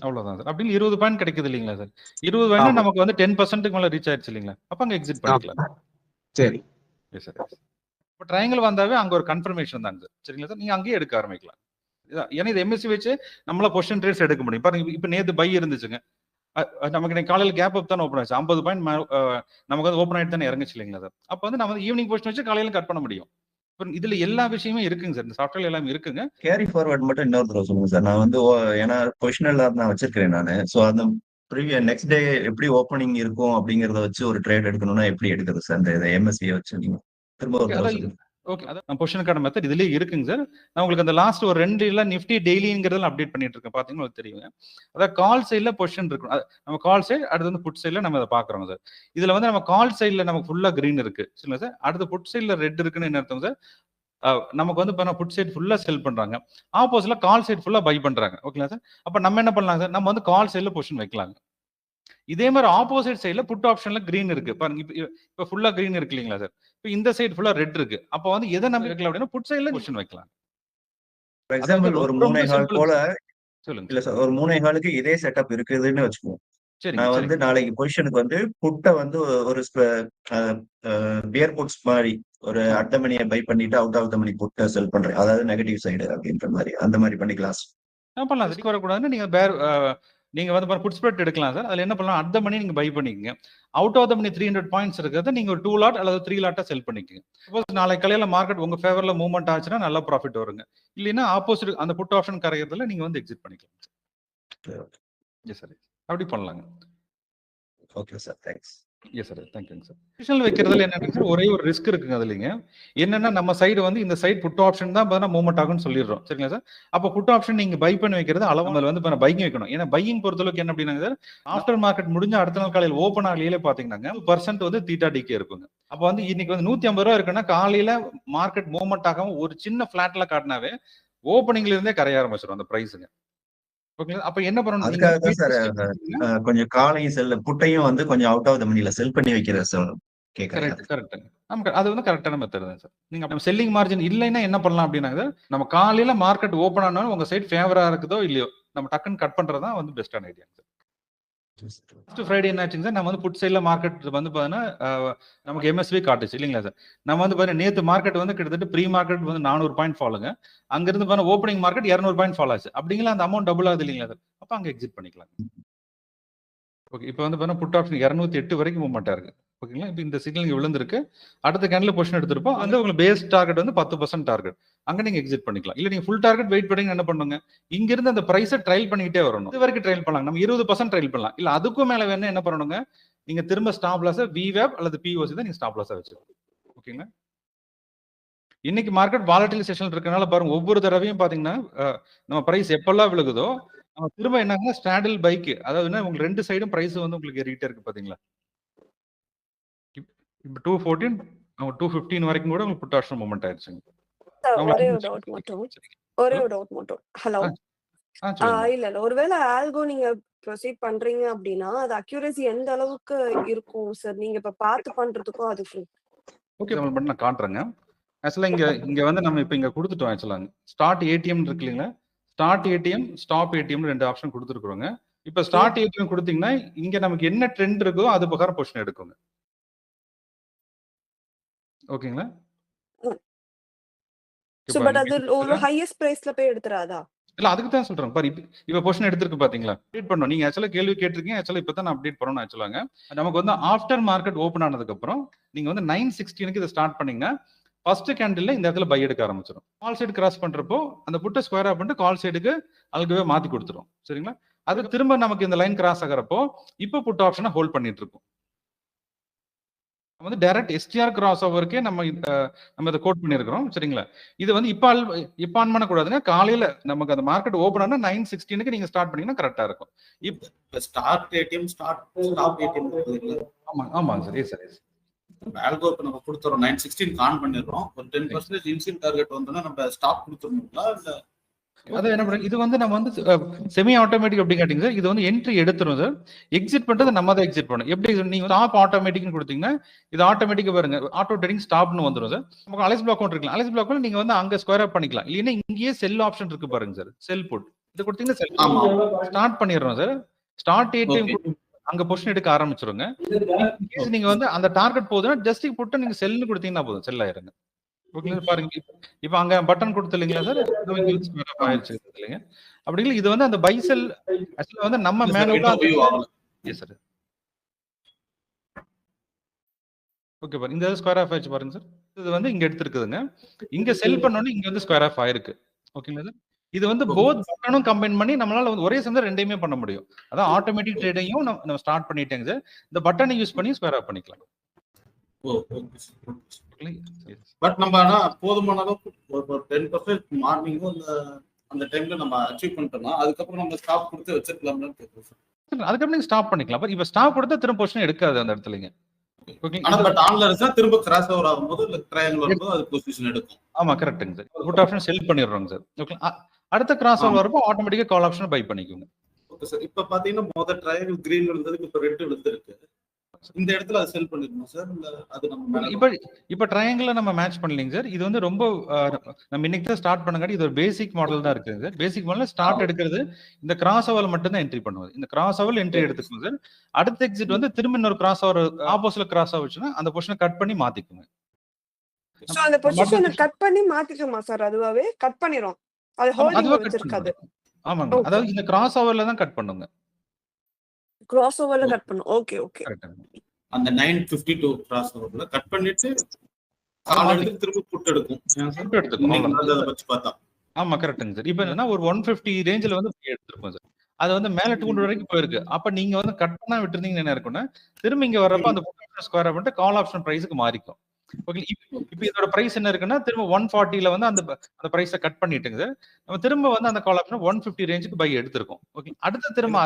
அவ்வளவுதான் சார். அப்படின்னு 20 பாயிண்ட் கிடைக்குது இல்லைங்களா சார்? 20 பாயிண்ட் நமக்கு வந்து 10% மேல ரீச் ஆயிடுச்சு இல்லைங்களா? அப்ப அங்க எக்ஸிட் பண்ணிக்கலாம். சரி. Yes sir. இப்போ ட்ரையாங்கிள் வந்தாவே அங்க ஒரு கன்ஃபர்மேஷன் தாங்க சார். சரிங்களா சார்? நீங்க அங்கேயே எடுக்க ஆரம்பிக்கலாம். ஏன்னா இது எம்எஸ்சி வச்சு நம்மள பொசிஷன் ட்ரேட்ஸ் எடுக்க முடியும். பாருங்க, இப்ப நேத்து பை இருந்துச்சுங்க. நமக்கு இன்னைக்கு காலையில் கேப் அப் தானே ஓப்பன் ஆச்சு 50 பாயிண்ட் நமக்கு வந்து ஓப்பன் ஆகிட்டு தானே இறங்குச்சு இல்லைங்களா சார்? அப்போ வந்து நம்ம வந்து ஈவினிங் பொசிஷன் வச்சு காலையில கட் பண்ண முடியும். இதுல எல்லா விஷயமும் இருக்குங்க சார், இந்த சாஃப்ட்வேர் எல்லாமே இருக்குங்க. கேரி ஃபார்வர்ட் மட்டும் இன்னொரு தடவை சொல்லுங்க சார். நான் வந்து ஏன்னா பொசிஷனல் நான் வச்சிருக்கிறேன் நான். ஸோ அந்த நெக்ஸ்ட் டே எப்படி ஓப்பனிங் இருக்கும் அப்படிங்கறத வச்சு ஒரு ட்ரேட் எடுக்கணும்னா எப்படி எடுக்கிறது சார்? இந்த எம்எஸ்சியை வச்சு நீங்க திரும்ப ஒரு தடவை சொல்லுங்க. ஓகே, அதான் பொசிஷனுக்கான மெத்தட் இதுலயே இருக்குங்க சார். நான் உங்களுக்கு அந்த லாஸ்ட் ஒரு 2 இல்ல நிஃப்டி டெய்லிங்கிறதுல அப்டேட் பண்ணிட்டு இருக்கேன், பாத்தீங்கன்னா உங்களுக்கு தெரியுங்க. அதாவது கால் சைட்ல பொசிஷன் இருக்கும், நம்ம கால் சைடு, அடுத்து வந்து புட் சைட்ல நம்ம அதை பாக்குறோம் சார். இதுல வந்து நம்ம கால் சைட்ல நமக்கு ஃபுல்லா கிரீன் இருக்கு சரிங்களா சார். அடுத்து புட் சைட்ல ரெட் இருக்குன்னு என்ன அர்த்தம் சார்? நமக்கு வந்து புட் சைட் ஃபுல்லா செல் பண்றாங்க, ஆப்போசிட்ல கால் சைட் ஃபுல்லா பை பண்றாங்க. ஓகேங்களா சார்? அப்ப நம்ம என்ன பண்ணலாம் சார்? நம்ம வந்து கால் சைட்ல பொசிஷன் வைக்கலாங்க. இதே மாதிரி ஆப்போசிட் சைட்ல புட் ஆப்ஷன்ல கிரீன் இருக்கு பாருங்க. இப்ப ஃபுல்லா கிரீன் இருக்கு இல்லைங்களா சார்? இப்ப இந்த சைடு ஃபுல்லா ரெட் இருக்கு. அப்ப வந்து எதை நம்ம வைக்கலாம் அப்படின்னா புட் சைட்ல பொசிஷன் வைக்கலாம். ஃபார் எக்ஸாம்பிள் ஒரு 3.25 போல சொல்லுங்க. இல்ல சார், ஒரு 3.25க்கு இதே செட்டப் இருக்குதுன்னு வச்சுக்குவோம். நான் வந்து நாளைக்கு பொசிஷனுக்கு வந்து புட்டை வந்து ஒரு பியர் புட்ஸ் மாதிரி ஒரு அட் த மணியை பை பண்ணிட்டு அவுட் ஆஃப் த மணி புட்டை செல் பண்றேன், அதாவது நெகட்டிவ் சைடு அப்படின்ற மாதிரி, அந்த மாதிரி பண்ணிக்கலாம். பண்ணலாம், ரிஸ்க் வரக்கூடாதுன்னு நீங்க வந்து புட் ஸ்ப்ரெட் எடுக்கலாம் சார். அதுல என்ன பண்ணலாம், அட் த மணி நீங்க பை பண்ணிக்கங்க. Out of the money 300 points இருக்கிறத நீங்க ஒரு 2 லாட் அல்லது 3 லாட்டா செல் பண்ணிக்கங்க. சப்போஸ் நாளைக்கு காலையில மார்க்கெட் உங்க ஃபேவர்ல மூவ்மெண்ட் ஆச்சுன்னா நல்ல ப்ராஃபிட் வருங்க. இல்லைன்னா ஆப்போசிட் அந்த புட் ஆப்ஷன் கரையிறதுல நீங்க வந்து எக்ஸிட் பண்ணிக்கலாம். எஸ் சார், அப்படி பண்ணலாங்க. Okay sir, thanks. Yes sir, தேங்க்யூங்க சார். பொசிஷன் வைக்கிறதுல என்ன சார், ஒரே ஒரு ரிஸ்க் இருக்குங்க அதுலங்க. என்னன்னா நம்ம சைடு வந்து இந்த சைடு புட் ஆப்ஷன் தான் பார்த்தா மூவ்மெண்ட் ஆகும்னு சொல்லிடுறோம் சரிங்களா சார். அப்போ புட் ஆப்ஷன் நீங்க பை பண்ணி வைக்கிறது அளவு வந்து பையிங் வைக்கணும். ஏன்னா பையிங் பொறுத்தளவுக்கு என்ன அப்படின்னா சார், ஆஃப்டர் மார்க்கெட் முடிஞ்ச அடுத்த நாள் காலையில் ஓப்பன் ஆகலையிலே பாத்தீங்கன்னா 2% வந்து தீட்டா டிகே இருக்குங்க. அப்போ வந்து இன்னைக்கு வந்து 150 ரூபா இருக்குன்னா காலையில மார்க்கெட் மூவ்மெண்ட் ஆகாம ஒரு சின்ன பிளாட்ல காட்டினாவே ஓப்பனிங்ல இருந்தே கரைய ஆரம்பிச்சிடும் அந்த பிரைஸுங்க. அப்ப என்ன பண்ணணும், அதுக்காக தான் சார் கொஞ்சம் காலையும் செல் புட்டையும் வந்து கொஞ்சம் அவுட் ஆஃப் த மணில செல் பண்ணி வைக்கிற சார் கேக்குறேன். கரெக்ட். நமக்கு அது வந்து கரெக்டான மெத்தட் தான் சார். நீங்க செல்லிங் மார்ஜின் இல்லைன்னா என்ன பண்ணலாம் அப்படின்னா, நம்ம காலையில மார்க்கெட் ஓப்பன் ஆனாலும் உங்க சைட் ஃபேவரா இருக்குதோ இல்லையோ நம்ம டக்குன்னு கட் பண்றதா வந்து பெஸ்டான ஐடியா சார். ஃபர்ஸ்ட் ஃப்ரைடே என்ன ஆச்சுங்க சார், நம்ம வந்து புட் சைட்ல மார்க்கெட் வந்து பாத்தீங்கன்னா நமக்கு எம்எஸ்வி காட்டுச்சு இல்லைங்களா சார். நம்ம வந்து பாத்தீங்கன்னா நேத்து மார்க்கெட் வந்து கிட்டத்தட்ட ப்ரீ மார்க்கெட் வந்து 400 பாயிண்ட் ஃபாலுங்க. அங்க இருந்து பாத்தீங்கன்னா ஓப்பனிங் மார்க்கெட் 200 பாயிண்ட் ஃபால் ஆச்சு. அப்படிங்களா அந்த அமௌண்ட் டபுள் ஆகுது இல்லைங்களா சார். அப்ப அங்க எக்ஸிட் பண்ணிக்கலாம். ஓகே, இப்போ வந்து பாத்தீங்கன்னா புட் ஆப்ஷன் 208 வரைக்கும் மூவ்மெண்ட் இருக்கு. ஓகேங்களா, இப்போ இந்த சிக்னல் இங்க விழுந்திருக்கு. அடுத்த கேண்டில் பொசிஷன் எடுத்திருப்போம். வந்து உங்களுக்கு பேஸ் டார்கெட் வந்து 10% டார்கெட், அங்க நீங்க எக்ஸிட் பண்ணிக்கலாம். இல்ல நீங்க ஃபுல் டார்கெட் வெயிட் பண்ணி என்ன பண்ணுங்க, இங்க இருந்து அந்த பிரைஸை ட்ரைல் பண்ணிட்டே வரணும். இது வரைக்கும் ட்ரைல் பண்ணலாம், நம்ம 20% ட்ரைல் பண்ணலாம். இல்ல அதுக்கும் மேல வேணும் என்ன பண்ணணுங்க, நீங்க திரும்ப ஸ்டாப் லாஸ் விவேப் அல்லது பிஓசி தான் நீங்க ஸ்டாப் லாஸா வச்சிருக்கீங்க. ஓகேங்களா, இன்னைக்கு மார்க்கெட் வாலட்டில் செஷன் இருக்கனால பாருங்க, ஒவ்வொரு தடவையும் பாத்தீங்கன்னா நம்ம பிரைஸ் எப்பெல்லாம் விழுகுதோ நம்ம திரும்ப என்னங்க ஸ்டாண்டில் பைக்கு, அதாவது உங்களுக்கு 2 சைடும் பிரைஸ் வந்து உங்களுக்கு ஏறிட்டே இருக்கு பாத்தீங்களா. இப்போ 214 215 வரைக்கும் கூட உங்களுக்கு புட் ஆப்ஷன் மூவ்மெண்ட் ஆயிருச்சுங்க. ஒரே ஒரு டவுட் மட்டும். ஹலோ, இல்ல ஒருவேளை ஆல்கோ நீங்க ப்ரொசீட் பண்றீங்க அப்படின்னா அது அக்யூரசி எந்த அளவுக்கு இருக்கும் சார்? நீங்க இப்ப பார்த்து பண்றதுக்கும் அது ஓகே, நான் காட்டுறேங்க. ஆக்சுவலா இங்க வந்து நம்ம இப்ப இங்க கொடுத்துட்டோம். ஆக்சுவலா ஸ்டார்ட் ஏடிஎம் இருக்கு இல்லைங்களா, start ATM stop ATM 2 option கொடுத்துருக்குறோங்க. இப்ப ஸ்டார்ட் ஏடிஎம் கொடுத்தீங்கன்னா இங்க நமக்கு என்ன ட்ரெண்ட் இருக்கோ அது பிரகாரம் பொசிஷன் எடுக்குங்க. ஓகேங்களா, பட் அது ஒரு ஹையஸ்ட் பிரைஸ்ல போய் எடுத்துறாதா? இல்ல அதுக்கு தான் சொல்றேன் பாரு. இப்ப பொசிஷன் எடுத்துருக்கு பாத்தீங்களா, அப்டேட் பண்ணோம். நீங்க ஆக்சுவலா கேள்வி கேட்டிருக்கீங்க. ஆக்சுவலா இப்பதான் நான் அப்டேட் பண்ணணும். ஆக்சுவலாங்க நமக்கு வந்து ஆஃப்டர் மார்க்கெட் ஓபன் ஆனதுக்கு அப்புறம் நீங்க வந்து 916க்கு இதை ஸ்டார்ட் பண்ணீங்கன்னா ஃபர்ஸ்ட் கேண்டில்ல இந்த இடத்துல பை எடுக்க ஆரம்பிச்சிடும். கால் சைடு கிராஸ் பண்றப்போ அந்த புட்டை ஸ்கொயரா பண்ணிட்டு கால் சைடுக்கு அல்கவே மாத்தி கொடுத்துரும். சரிங்களா, அது திரும்ப நமக்கு இந்த லைன் கிராஸ் ஆகிறப்போ இப்போ புட் ஆப்ஷனை ஹோல்ட் பண்ணிட்டு இருக்கும். வந்து டைரக்ட் எஸ்டிஆர் கிராஸ் ஓவருக்கே நம்ம இதை கோட் பண்ணிருக்கிறோம். சரிங்களா, இது வந்து இப்ப ஆன் பண்ணக்கூடாதுங்க. காலையில நமக்கு அந்த மார்க்கெட் ஓபன் ஆனா 916க்கு நீங்க ஸ்டார்ட் பண்ணீங்கன்னா கரெக்டா இருக்கும். இப்ப ஸ்டார்ட் ஏடிஎம் ஸ்டாப் ஏடிஎம். ஆமாங்க sir. Yes sir, yes. Algo இப்ப நம்ம கொடுத்துறோம் 916 ஆன் பண்ணிடுறோம். ஒரு 10% இன்சியல் டார்கெட் வந்தோம்னா நம்ம ஸ்டாப் கொடுத்துறோம்ங்களா? இல்ல அதான் என்ன பண்ணுங்க, இது வந்து நம்ம வந்து செமி ஆட்டோமேட்டிக் அப்படி கேட்டீங்க சார். இது வந்து என்ட்ரி எடுத்துரும் சார், எக்ஸிட் பண்றது நம்ம தான் எக்ஸிட் பண்ணணும். எப்படி நீங்க ஸ்டாப் ஆட்டோமேட்டிக்னு கொடுத்தீங்கன்னா இது ஆட்டோமேட்டிக்கா பாருங்க ஆட்டோ ட்ரேடிங் ஸ்டாப்னு வந்துடும் சார். நமக்கு அலைஸ் பிளாக் அக்கௌண்ட் இருக்கலாம். அலைஸ் பிளாக்ல நீங்க வந்து அங்க ஸ்கொயர் அப் பண்ணிக்கலாம். இல்லைன்னா இங்கேயே செல் ஆப்ஷன் இருக்கு பாருங்க சார், செல் புட். இது கொடுத்தீங்கன்னா செல் ஸ்டார்ட் பண்ணிடுறோம் சார். ஸ்டார்ட் ஏடிஎம் அங்க பொசிஷன் எடுக்க ஆரம்பிச்சிருங்க. நீங்க வந்து அந்த டார்கெட் போகுதுன்னா ஜஸ்ட் புட்டு நீங்க செல்னு கொடுத்தீங்கன்னா போதும், செல் ஆயிருங்க. ஓகேங்களா, பாருங்க இப்ப அங்க பட்டன் கொடுத்து இல்லைங்களா சார், ஆயிடுச்சு இல்லைங்க. அப்படி இல்லை, இது வந்து அந்த பை செல் ஆக்சுவலா வந்து நம்ம மேனுவலா எஸ் சார். ஓகே பாருங்க, இந்த ஸ்கொயர் ஆஃப் ஆயிடுச்சு பாருங்க சார். இது வந்து இங்க எடுத்துருக்குதுங்க. இங்க செல் பண்ணோன்னு இங்க வந்து ஸ்கொயர் ஆஃப் ஆயிருக்கு. ஓகேங்களா சார்? இது வந்து போத் பட்டனும் கம்பைன் பண்ணி நம்மளால வந்து ஒரே சமயம் ரெண்டையுமே பண்ண முடியும். அதான் ஆட்டோமேட்டிக் ட்ரேடிங்கும் நம்ம ஸ்டார்ட் பண்ணிட்டேங்க சார். இந்த பட்டனை யூஸ் பண்ணி ஸ்கொயர் ஆஃப் பண்ணிக்கலாம். பட் நம்ம ஆனா போதுமான அளவுக்கு ஒரு 10% மார்னிங்கும் அந்த டைம்ல நம்ம அச்சீவ் பண்ணிட்டோம்னா அதுக்கப்புறம் நம்ம ஸ்டாப் கொடுத்து வச்சிருக்கலாம்னு கேட்குறோம் சார். அதுக்கப்புறம் நீங்க ஸ்டாப் பண்ணிக்கலாம். இப்ப ஸ்டாப் கொடுத்தா திரும்ப பொசிஷன் எடுக்காது அந்த இடத்துலங்க. ஆனா பட் ஆன்ல இருந்தா திரும்ப கிராஸ் ஓவர் ஆகும்போது ட்ரையாங்கிள் வரும்போது அது பொசிஷன் எடுக்கும். ஆமா கரெக்ட்டுங்க சார். புட் ஆப்ஷன் செல் பண்ணிடுறோங்க சார். ஓகே, அடுத்த கிராஸ் ஓவர் வரப்போ ஆட்டோமேட்டிக்கா கால் ஆப்ஷன் பை பண்ணிக்கோங்க. Okay sir. இப்ப பாத்தீங்கன்னா முதல் ட்ரையாங்கிள் கிரீன் விழுந்ததுக்கு இப்ப ரெட் விழுந்திருக்கு. இந்த இடத்துல அது செல் பண்ணிருக்கோம் சார். இல்ல அது நம்ம இப்ப ட்ரையாங்கிள் நம்ம மேட்ச் பண்ணலீங்க சார். இது வந்து ரொம்ப நம்ம இன்னைக்கு தான் ஸ்டார்ட் பண்ணங்காட்டி இது ஒரு பேசிக் மாடல் தான் இருக்குது சார். பேசிக் மாடல் ஸ்டார்ட் எடுக்கிறது இந்த கிராஸ் ஓவர் மட்டும் தான் என்ட்ரி பண்ணுவது. இந்த கிராஸ் ஓவர் என்ட்ரி எடுத்துக்கோங்க சார். அடுத்த எக்ஸிட் வந்து திரும்ப இன்னொரு கிராஸ் ஓவர் ஆப்போசிட்ல கிராஸ் ஆச்சுன்னா அந்த பொசிஷனை கட் பண்ணி மாத்திக்குங்க. சோ அந்த பொசிஷனை கட் பண்ணி மாத்திக்குமா சார்? அதுவாவே கட் பண்ணிரும். அது ஹோல்டிங் வச்சிருக்காது. ஆமாங்க. அதாவது இந்த கிராஸ் ஓவர்ல தான் கட் பண்ணுங்க. கிராஸ் ஓவர்ல கட் பண்ணும். Okay okay. அந்த 952 கிராஸ் ஓவர்ல கட் பண்ணிட்டு கால் எடுத்து திரும்ப புட் எடுக்கும். புட் எடுத்துக்கும். அத வச்சு பார்த்தா. ஆமா கரெக்ட்டுங்க சார். இப்போ என்னன்னா ஒரு 150 ரேஞ்சில வந்து எடுத்துருப்போம் சார். அது வந்து மேல 200 வரைக்கும் போயிருக்கு. அப்ப நீங்க வந்து கட் பண்ணா விட்டுருந்தீங்கன்னு என்ன இருக்கும்னா திரும்ப இங்க வரப்ப அந்த புட் ஆப்ஷன் ஸ்கொயர் பண்ணிட்டு கால் ஆப்ஷன் பிரைஸ்க்கு மாறிக்கும். ஓகே, இப்போ இதோட பிரைஸ் என்ன இருக்குன்னா திரும்ப 140ல வந்து அந்த பிரைஸை கட் பண்ணிட்டுங்க சார். நம்ம திரும்ப வந்து அந்த கால் ஆப்ஷன் 150 ரேஞ்சுக்கு பை எடுத்திருக்கோம். ஓகே, அடுத்து திரும்ப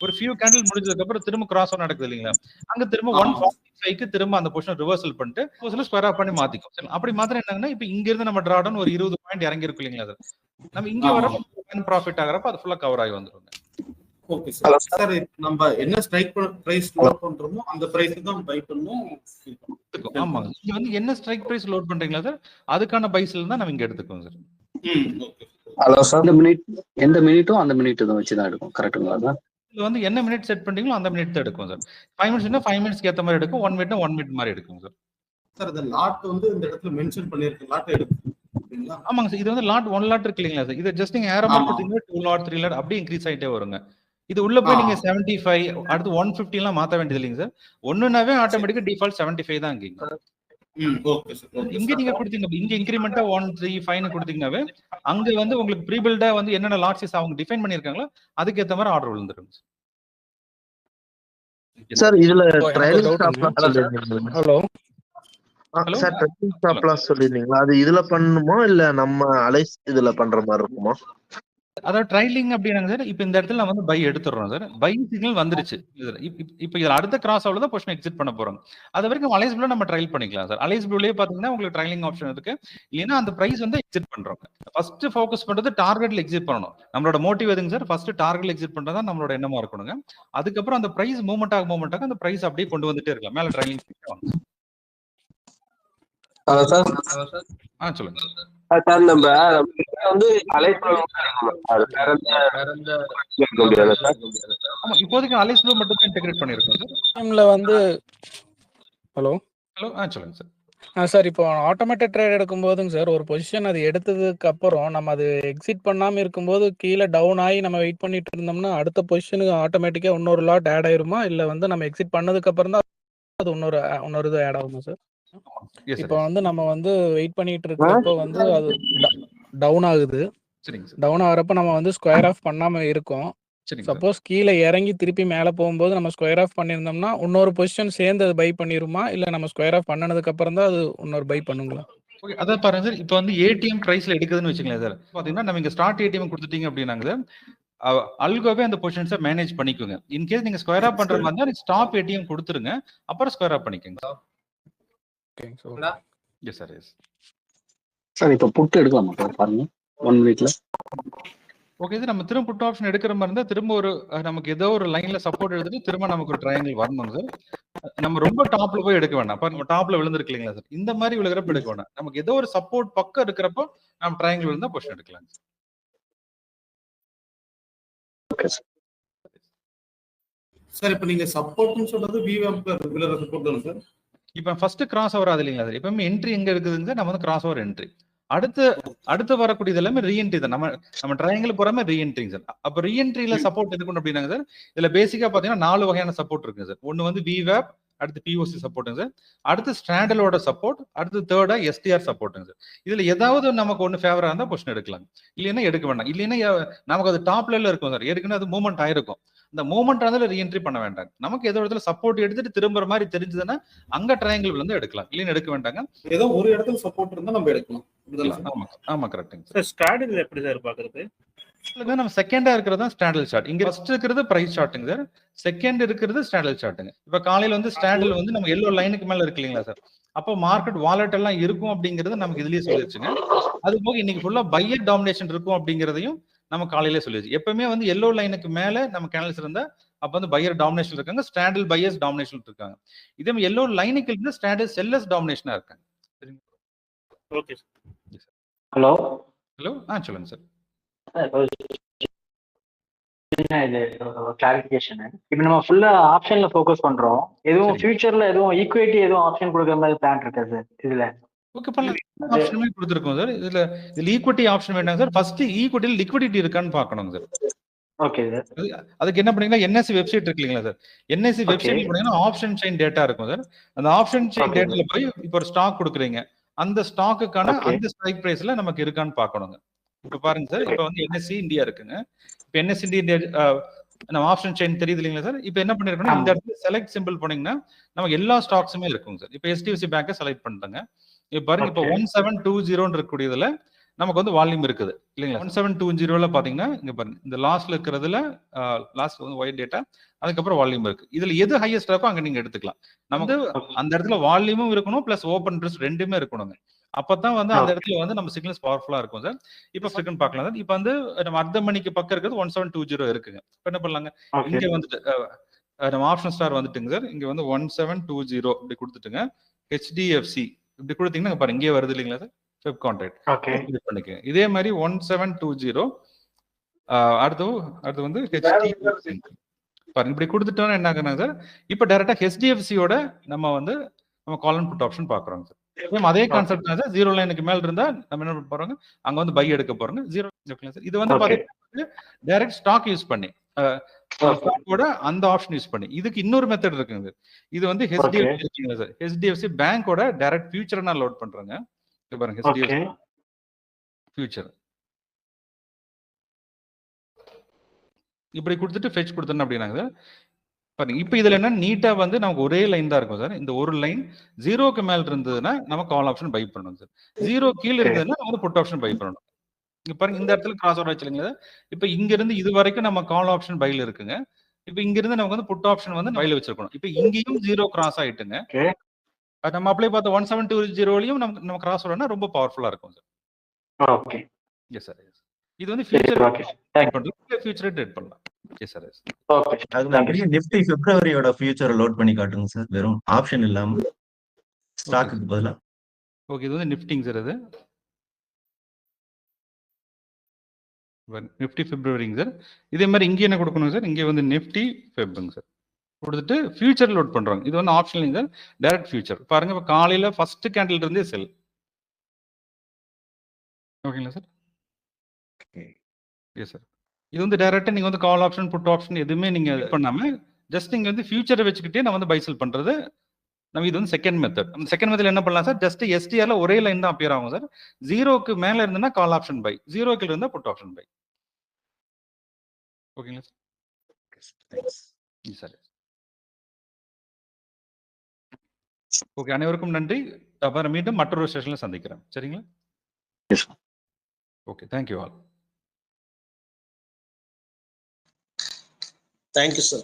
ஒரு ஃபியூ கேண்டில் முடிஞ்சதுக்கு அப்புறம் திரும்ப கிராஸ் ஓவர் நடக்குது இல்லைங்களா? அங்க திரும்ப 145க்கு திரும்ப அந்த பொசிஷன் ரிவர்சல் பண்ணிட்டு பொசிஷன் ஸ்கொயர் ஆஃப் பண்ணி மாத்திக்கும். அப்படி மாத்திரம் என்னங்கன்னா இப்போ இங்க இருந்து நம்ம டிரா டவுன் ஒரு 20 பாயிண்ட் இறங்கி இருக்கு இல்லைங்களா சார்? நம்ம இங்க வரப்ப ப்ராஃபிட் ஆகிறப்ப அது ஃபுல்லா கவர் ஆகி வந்துருங்க. Okay sir. சார் நம்ம என்ன ஸ்ட்ரைக் பிரைஸ் லோட் பண்றோமோ அந்த பிரைஸ் தான் பை பண்ணனும். ஆமா, நீங்க வந்து என்ன ஸ்ட்ரைக் பிரைஸ் லோட் பண்றீங்களா சார் அதுக்கான பைஸ்ல தான் நம்ம இங்க எடுத்துக்கோம் சார். ஓகே. ஹலோ சார், எந்த மினிட்டும் அந்த மினிட் தான் வச்சு தான் எடுக்கும். கரெக்ட்டுங்களா சார்? இதுல வந்து என்ன மினிட் செட் பண்றீங்களோ அந்த மினிட் தான் எடுக்கும் சார். 5 மினிட்ஸ்னா 5 மினிட்ஸ்க்கு ஏத்த மாதிரி எடுக்கும். 1 மினிட்னா 1 மினிட் மாதிரி எடுக்கும் சார். சார் அந்த லாட் வந்து இந்த இடத்துல மென்ஷன் பண்ணிருக்கு. லாட் எடுக்கும். ஆமாங்க சார். இது வந்து லாட் 1 லாட் இருக்கு இல்லைங்களா சார்? இது ஜஸ்ட் நீங்க ஏரோ மார்க் கொடுத்தீங்கன்னா 2 லாட் 3 லாட் அப்படியே இன்க்ரீஸ் ஆயிட்டே வருங்க. இது உள்ள போய் நீங்க 75 அடுத்து 150 எல்லாம் மாத்த வேண்டியது இல்லைங்க சார். ஒண்ணுனாவே ஆட்டோமேட்டிக்கா டிஃபால்ட் 75 தான் இங்க. Okay sir. இங்க நீங்க கொடுத்தீங்க இங்க இன்கிரிமெண்டா 135 கொடுத்தீங்கன்னாவே அங்க வந்து உங்களுக்கு ப்ரீ பில்டா வந்து என்னென்ன லாட்ஸஸ் அவங்க டிஃபைன் பண்ணிருக்காங்களோ அதுக்கு ஏத்த மாதிரி ஆர்டர் விழுந்துரும் சார். இதுல trail stop hello sir, trail stop loss சொல்லிருந்தீங்களா? அது இதுல பண்ணணுமா இல்ல நம்ம அலைஸ் இதுல பண்ற மாதிரி இருக்குமா? அதாவது ட்ரைலிங் அப்படின்னாங்க சார். இப்போ இந்த இடத்துல நம்ம வந்து பை எடுத்துறோம் சார். பை சிக்னல் வந்துருச்சு. இப்போ இதுல அடுத்த கிராஸ் ஓவர்ல தான் பொசிஷன் எக்ஸிட் பண்ண போறோம். அது வரைக்கும் அலைஸ் ப்ளூ நம்ம ட்ரைல் பண்ணிக்கலாம் சார். அலைஸ் ப்ளூலயே பாத்தீங்கன்னா உங்களுக்கு ட்ரைலிங் ஆப்ஷன் இருக்கு. இல்லைன்னா அந்த பிரைஸ் வந்து எக்ஸிட் பண்றோம். ஃபர்ஸ்ட் ஃபோக்கஸ் பண்றது டார்கெட்ல எக்ஸிட் பண்ணணும். நம்மளோட மோட்டிவ் எதுங்க சார்? ஃபர்ஸ்ட் டார்கெட்ல எக்ஸிட் பண்றதா நம்மளோட எண்ணமா இருக்கணுங்க. அதுக்கப்புறம் அந்த பிரைஸ் மூவ்மெண்ட் ஆக அந்த பிரைஸ் அப்படியே கொண்டு வந்துட்டே இருக்கலாம். மேல ட்ரைலிங் சொல்லுங்க சார். நம்ம வந்து அலைஸ் இப்போதைக்கு அலைஸ் ப்ளூ மட்டும் தான் இன்டெகிரேட் பண்ணிருக்கோம் சார். டைம்ல வந்து ஹலோ சொல்லுங்க சார். சார், இப்போ ஆட்டோமேட்டட் ட்ரேட் எடுக்கும்போதுங்க சார், ஒரு பொசிஷன் அது எடுத்ததுக்கு அப்புறம் நம்ம அது எக்ஸிட் பண்ணாம இருக்கும்போது கீழே டவுன் ஆகி நம்ம வெயிட் பண்ணிட்டு இருந்தோம்னா அடுத்த பொசிஷனுக்கு ஆட்டோமேட்டிக்கா இன்னொரு லாட் ஆட் ஆயிருமா? இல்ல வந்து நம்ம எக்ஸிட் பண்ணதுக்கு அப்புறம் தான் அது இன்னொரு இது ஆட் ஆகுமா சார்? இப்போ வந்து நம்ம வந்து வெயிட் பண்ணிட்டு இருக்கிறப்போ வந்து அது டவுன் ஆகுது. டவுன் ஆகிறப்ப நம்ம வந்து ஸ்கொயர் ஆஃப் பண்ணாம இருக்கோம். சப்போஸ் கீழே இறங்கி திருப்பி மேல போகும்போது நம்ம ஸ்கொயர் ஆஃப் பண்ணியிருந்தோம்னா இன்னொரு பொசிஷன் சேர்ந்து அது பை பண்ணிருமா? இல்ல நம்ம ஸ்கொயர் ஆஃப் பண்ணனதுக்கு அப்புறம் தான் அது இன்னொரு பை பண்ணுங்களா? ஓகே, அதான் பாருங்க சார். இப்போ வந்து ஏடிஎம் பிரைஸ்ல எடுக்குதுன்னு வச்சுக்கலாம் சார். பாத்தீங்கன்னா நம்ம இங்க ஸ்டார்ட் ஏடிஎம் கொடுத்துட்டீங்க அப்படின்னாங்க சார், அல்கோவே அந்த பொசிஷன்ஸை மேனேஜ் பண்ணிக்கோங்க. இன்கேஸ் நீங்க ஸ்கொயர் ஆஃப் பண்ற மாதிரி இருந்தா ஸ்டாப் ஏடிஎம் கொடுத்துருங்க. அப்புறம் ஸ்கொயர் ஆஃப் பண்ணிக்கோங்க. S sir. Yes sir. இப்போ புட் எடுக்கலாமா சார்? பாருங்க 1 மினிட்ல. Okay sir. நம்ம திரும்ப புட் ஆப்ஷன் எடுக்கிற மாதிரி இருந்தா திரும்ப ஒரு நமக்கு ஏதோ ஒரு லைன்ல சப்போர்ட் எடுத்துட்டு திரும்ப நமக்கு ஒரு ட்ரையாங்கிள் வரணும் சார். நம்ம ரொம்ப டாப்ல போய் எடுக்க வேண்டாம். நம்ம டாப்ல விழுந்திருக்கு இல்லைங்களா சார்? இந்த மாதிரி விழுகிறப்ப எடுக்க வேண்டாம். நமக்கு ஏதோ ஒரு சப்போர்ட் பக்கம் இருக்கிறப்போ நம்ம ட்ரையாங்கிள் விழுந்தா பொசிஷன் எடுக்கலாம். Okay sir. சார், இப்போ நீங்க சப்போர்ட்னு சொல்றது விவேப்ல ரெகுலரா சப்போர்ட் தான சார்? இப்போ ஃபர்ஸ்ட் கிராஸ் ஓவர் ஆகுது இல்லைங்களா சார்? எப்பவுமே என்ட்ரி எங்க இருக்குதுங்க சார்? நம்ம வந்து கிராஸ் ஓவர் என்ட்ரி. அடுத்து வரக்கூடியது எல்லாமே ரீஎன்ட்ரி தான். நம்ம ட்ரையாங்கிள் போறாம ரீஎன்ட்ரிங் சார். அப்ப ரீஎன்ட்ரியில சப்போர்ட் இருக்கணும் அப்படின்னாங்க சார். இதுல பேசிக்கா பாத்தீங்கன்னா 4 வகையான சப்போர்ட் இருக்கு சார். ஒன்னு வந்து VWAP, அடுத்து POC சப்போர்ட்டுங்க சார், அடுத்து ஸ்டாண்டலோட சப்போர்ட், அடுத்து தேர்டா STR சப்போர்ட்டுங்க சார். இதுல ஏதாவது நமக்கு ஒன்னு ஃபேவரா இருந்தா பொசிஷன் எடுக்கலாம், இல்லைன்னா எடுக்க வேண்டாம். இல்லைன்னா நமக்கு அது டாப் லெவல்ல இருக்கும் சார், ஏற்கனவே அது மூவ்மெண்ட் ஆயிருக்கும். இந்த மூவ்மெண்ட் ஆனதுல ரீஎன்ட்ரி பண்ண வேண்டாம். நமக்கு ஏதோ இடத்துல சப்போர்ட் எடுத்துட்டு திரும்புற மாதிரி தெரிஞ்சதுன்னா அங்க ட்ரையாங்கிள் வந்து எடுக்கலாம், இல்லைன்னு எடுக்க வேண்டாங்க. ஏதோ ஒரு இடத்துல சப்போர்ட் இருந்தா நம்ம எடுக்கலாம். ஆமா கரெக்ட்டுங்க சார். ஸ்டாடில் எப்படி சார் பாக்குறது? நம்ம செகண்டா இருக்கிறது ஸ்டாண்டல் சார்ட். இங்க ஃபர்ஸ்ட் இருக்கிறது பிரைஸ் சார்ட்டுங்க சார், செகண்ட் இருக்கிறது ஸ்டாண்டல் சார்ட்டுங்க. இப்ப காலையில வந்து ஸ்டாண்டல் வந்து நம்ம எல்லோ லைனுக்கு மேல இருக்கு இல்லைங்களா சார், அப்போ மார்க்கெட் வாலெட் எல்லாம் இருக்கும் அப்படிங்கறது நமக்கு இதுலயே சொல்லிருச்சுங்க. அது போக இன்னைக்கு ஃபுல்லா பையர் டாமினேஷன் இருக்கும் அப்படிங்கறதையும் நம்ம காலையில சொல்லிருச்சு. எப்பவுமே வந்து எல்லோ லைனுக்கு மேல நம்ம கேனல்ஸ் இருந்தா அப்ப வந்து பையர் டாமினேஷன் இருக்காங்க, ஸ்டாண்டல் பையர்ஸ் டாமினேஷன் இருக்காங்க. இதே எல்லோ லைனுக்கு இருந்து ஸ்டாண்டல் செல்லர்ஸ் டாமினேஷனா இருக்காங்க. Okay sir. ஹலோ சொல்லுங்க சார். இது கிளாரிபிகேஷன். இப்போ நம்ம ஃபுல்லா ஆப்ஷன்ல ஃபோக்கஸ் பண்றோம். எதுவும் ஃபியூச்சர்ல எதுவும் ஈக்விட்டி எதுவும் ஆப்ஷன் கொடுக்குற மாதிரி பிளான் இருக்கா சார் இதுல? ஓகே பண்ணலாம், ஆப்ஷனுமே கொடுத்துருக்கோம் சார். இதுல ஈக்விட்டி ஆப்ஷன் வேண்டாம் சார். ஃபர்ஸ்ட் ஈக்விட்டியில் லிக்விடிட்டி இருக்கான்னு பார்க்கணும் சார். Okay sir. அதுக்கு என்ன பண்ணீங்கன்னா NSE வெப்சைட் இருக்கு இல்லைங்களா சார், NSE வெப்சைட்ல போனீங்கன்னா ஆப்ஷன் செயின் டேட்டா இருக்கும் சார். அந்த ஆப்ஷன் செயின் டேட்டால போய் இப்போ ஒரு ஸ்டாக் கொடுக்குறீங்க, அந்த ஸ்டாக்குக்கான அந்த ஸ்ட்ரைக் பிரைஸ்ல நமக்கு இருக்கான்னு பார்க்கணுங்க. இப்ப பாருங்க சார், இப்ப வந்து NSE இந்தியா இருக்குங்க. இப்ப NSE இந்தியா நம்ம ஆப்ஷன் செயின் தெரியுது இல்லைங்களா சார். இப்ப என்ன பண்ணிருக்கோம்னா இந்த இடத்துல செலக்ட் சிம்பிள் போனீங்கன்னா நமக்கு எல்லா ஸ்டாக்ஸுமே இருக்குங்க சார். இப்ப HDFC பேங்கை செலக்ட் பண்ணிட்டாங்க. இப்ப பாருங்க, இப்ப 1720 இருக்கக்கூடியதுல நமக்கு வந்து வால்யூம் இருக்குது இல்லைங்களா. 1720ல பாத்தீங்கன்னா இங்க பாருங்க, இந்த லாஸ்ட்ல இருக்கிறதுல லாஸ்ட் வந்து ஒயிட் டேட்டா, அதுக்கப்புறம் வால்யூம் இருக்கு. இதுல எது ஹையஸ்ட் இருக்கோ அங்க நீங்க எடுத்துக்கலாம். நமக்கு அந்த இடத்துல வால்யூமும் இருக்கணும் பிளஸ் ஓப்பன் இன்ட்ரெஸ்ட் ரெண்டுமே இருக்கணுங்க. அப்பதான் வந்து அந்த இடத்துல வந்து நம்ம சிக்னல்ஸ் பவர்ஃபுல்லா இருக்கும் சார். இப்ப செகண்ட் பார்க்கலாம் சார். இப்ப வந்து நம்ம அர்த்த மணிக்கு பக்கம் இருக்கிறது 1720 இருக்குங்க. இப்ப என்ன பண்ணலாங்க, இங்க வந்துட்டு நம்ம ஆப்ஷன் ஸ்டார் வந்துட்டுங்க சார். இங்க வந்து 1720 இப்படி கொடுத்துட்டுங்க, HDFC இப்படி கொடுத்தீங்கன்னா பாருங்க இங்கே வருது இல்லைங்களா சார், வெப் கான்ட்ராக்ட் பண்ணிக்கங்க. இதே மாதிரி 1720 அடுத்து வந்து HDFC பாருங்க இப்படி கொடுத்துட்டோம்னா என்ன ஆகுதுங்க சார், இப்ப டைரக்டா HDFCயோட நம்ம கால் அண்ட் புட் ஆப்ஷன் பாக்குறோங்க சார். அதே கான்செப்ட் தான் சார். 0 லைனுக்கு மேல இருந்தா நம்ம என்ன பண்ண போறோங்க, அங்க வந்து பை எடுக்க போறோங்க. 0 சார். இது வந்து பாத்தீங்கன்னா டைரக்ட் ஸ்டாக் யூஸ் பண்ணி அந்த ஆப்ஷன் யூஸ் பண்ணி. இதுக்கு இன்னொரு மெத்தட் இருக்குங்க. இது வந்து HDFC இருக்குங்க சார், HDFC பேங்கோட டைரக்ட் ஃபியூச்சர் நான் லோட் பண்றேங்க. பாருங்க HDFC ஃபியூச்சர் இப்படி கொடுத்துட்டு ஃபெச் கொடுத்தோம் அப்படின்னாங்க சார். பாருங்க இப்ப இதுல என்ன நீட்டா வந்து நமக்கு ஒரே லைன் தான் இருக்கும் சார். இந்த ஒரு லைன் 0க்கு மேல இருந்ததுன்னா நம்ம கால் ஆப்ஷன் பை பண்ணணும் சார். 0 கீழே இருந்ததுன்னா நம்ம புட் ஆப்ஷன் பை பண்ணணும். இங்க பாருங்க இந்த இடத்துல கிராஸ் ஓவர் ஆச்சுங்களா. இப்ப இங்க இருந்து இது வரைக்கும் நம்ம கால் ஆப்ஷன் பைல இருக்குங்க. இப்ப இங்க இருந்து நமக்கு வந்து புட் ஆப்ஷன் வந்து பைல வச்சிருக்கணும். இப்ப இங்கேயும் 0 கிராஸ் ஆயிட்டுங்க. நம்ம அப்ளை பார்த்த 1720லயும் நம்ம கிராஸ் ஓவர்னா ரொம்ப பவர்ஃபுல்லா இருக்கும் சார். Okay yes sir. இது வந்து ஃபியூச்சர் ட்ரேட் பண்ணலாம். Yes sir. ஓகே. அதுல அப்படியே நிஃப்டி பிப்ரவரியோட ஃபியூச்சர் லோட் பண்ணி காட்டுங்க சார், வெறும் ஆப்ஷன் இல்லாம ஸ்டாக்குக்கு பதிலா. ஓகே, இது வந்து நிஃப்டிங் சார். அது நிஃப்டி பிப்ரவரிங்க சார். இதே மாதிரி இங்கே என்ன கொடுக்கணும் சார், இங்கே வந்து நிஃப்டி ஃபெப்ங்க சார் கொடுத்துட்டு ஃபியூச்சர் லோட் பண்றாங்க. இது வந்து ஆப்ஷனல் சார், டைரக்ட் ஃபியூச்சர். பாருங்க இப்ப காலையில ஃபர்ஸ்ட் கேண்டில் இருந்தே செல். ஓகேங்களா சார். Yes sir. இது வந்து டைரக்டா நீங்க வந்து கால் ஆப்ஷன் புட் ஆப்ஷன் எதுவுமே நீங்க பண்ணாம ஜஸ்ட் நீங்க வந்து ஃபியூச்சரை வச்சுக்கிட்டே நான் வந்து பை செல் பண்றது நம்ம இது வந்து செகண்ட் மெத்தட். செகண்ட் மெத்தட் என்ன பண்ணலாம் சார், ஜஸ்ட் STRல ஒரே லைன் தான் அப்பியர் ஆகும் சார். 0க்கு மேல இருந்ததுன்னா கால் ஆப்ஷன் பை, 0க்கு இருந்தா புட் ஆப்ஷன் பை. ஓகேங்களா சார். ஓகே, அனைவருக்கும் நன்றி. அப்புறம் மீண்டும் மற்றொரு செஷன்ல சந்திக்கிறேன். சரிங்களா? Okay, thank you all. Thank you, sir.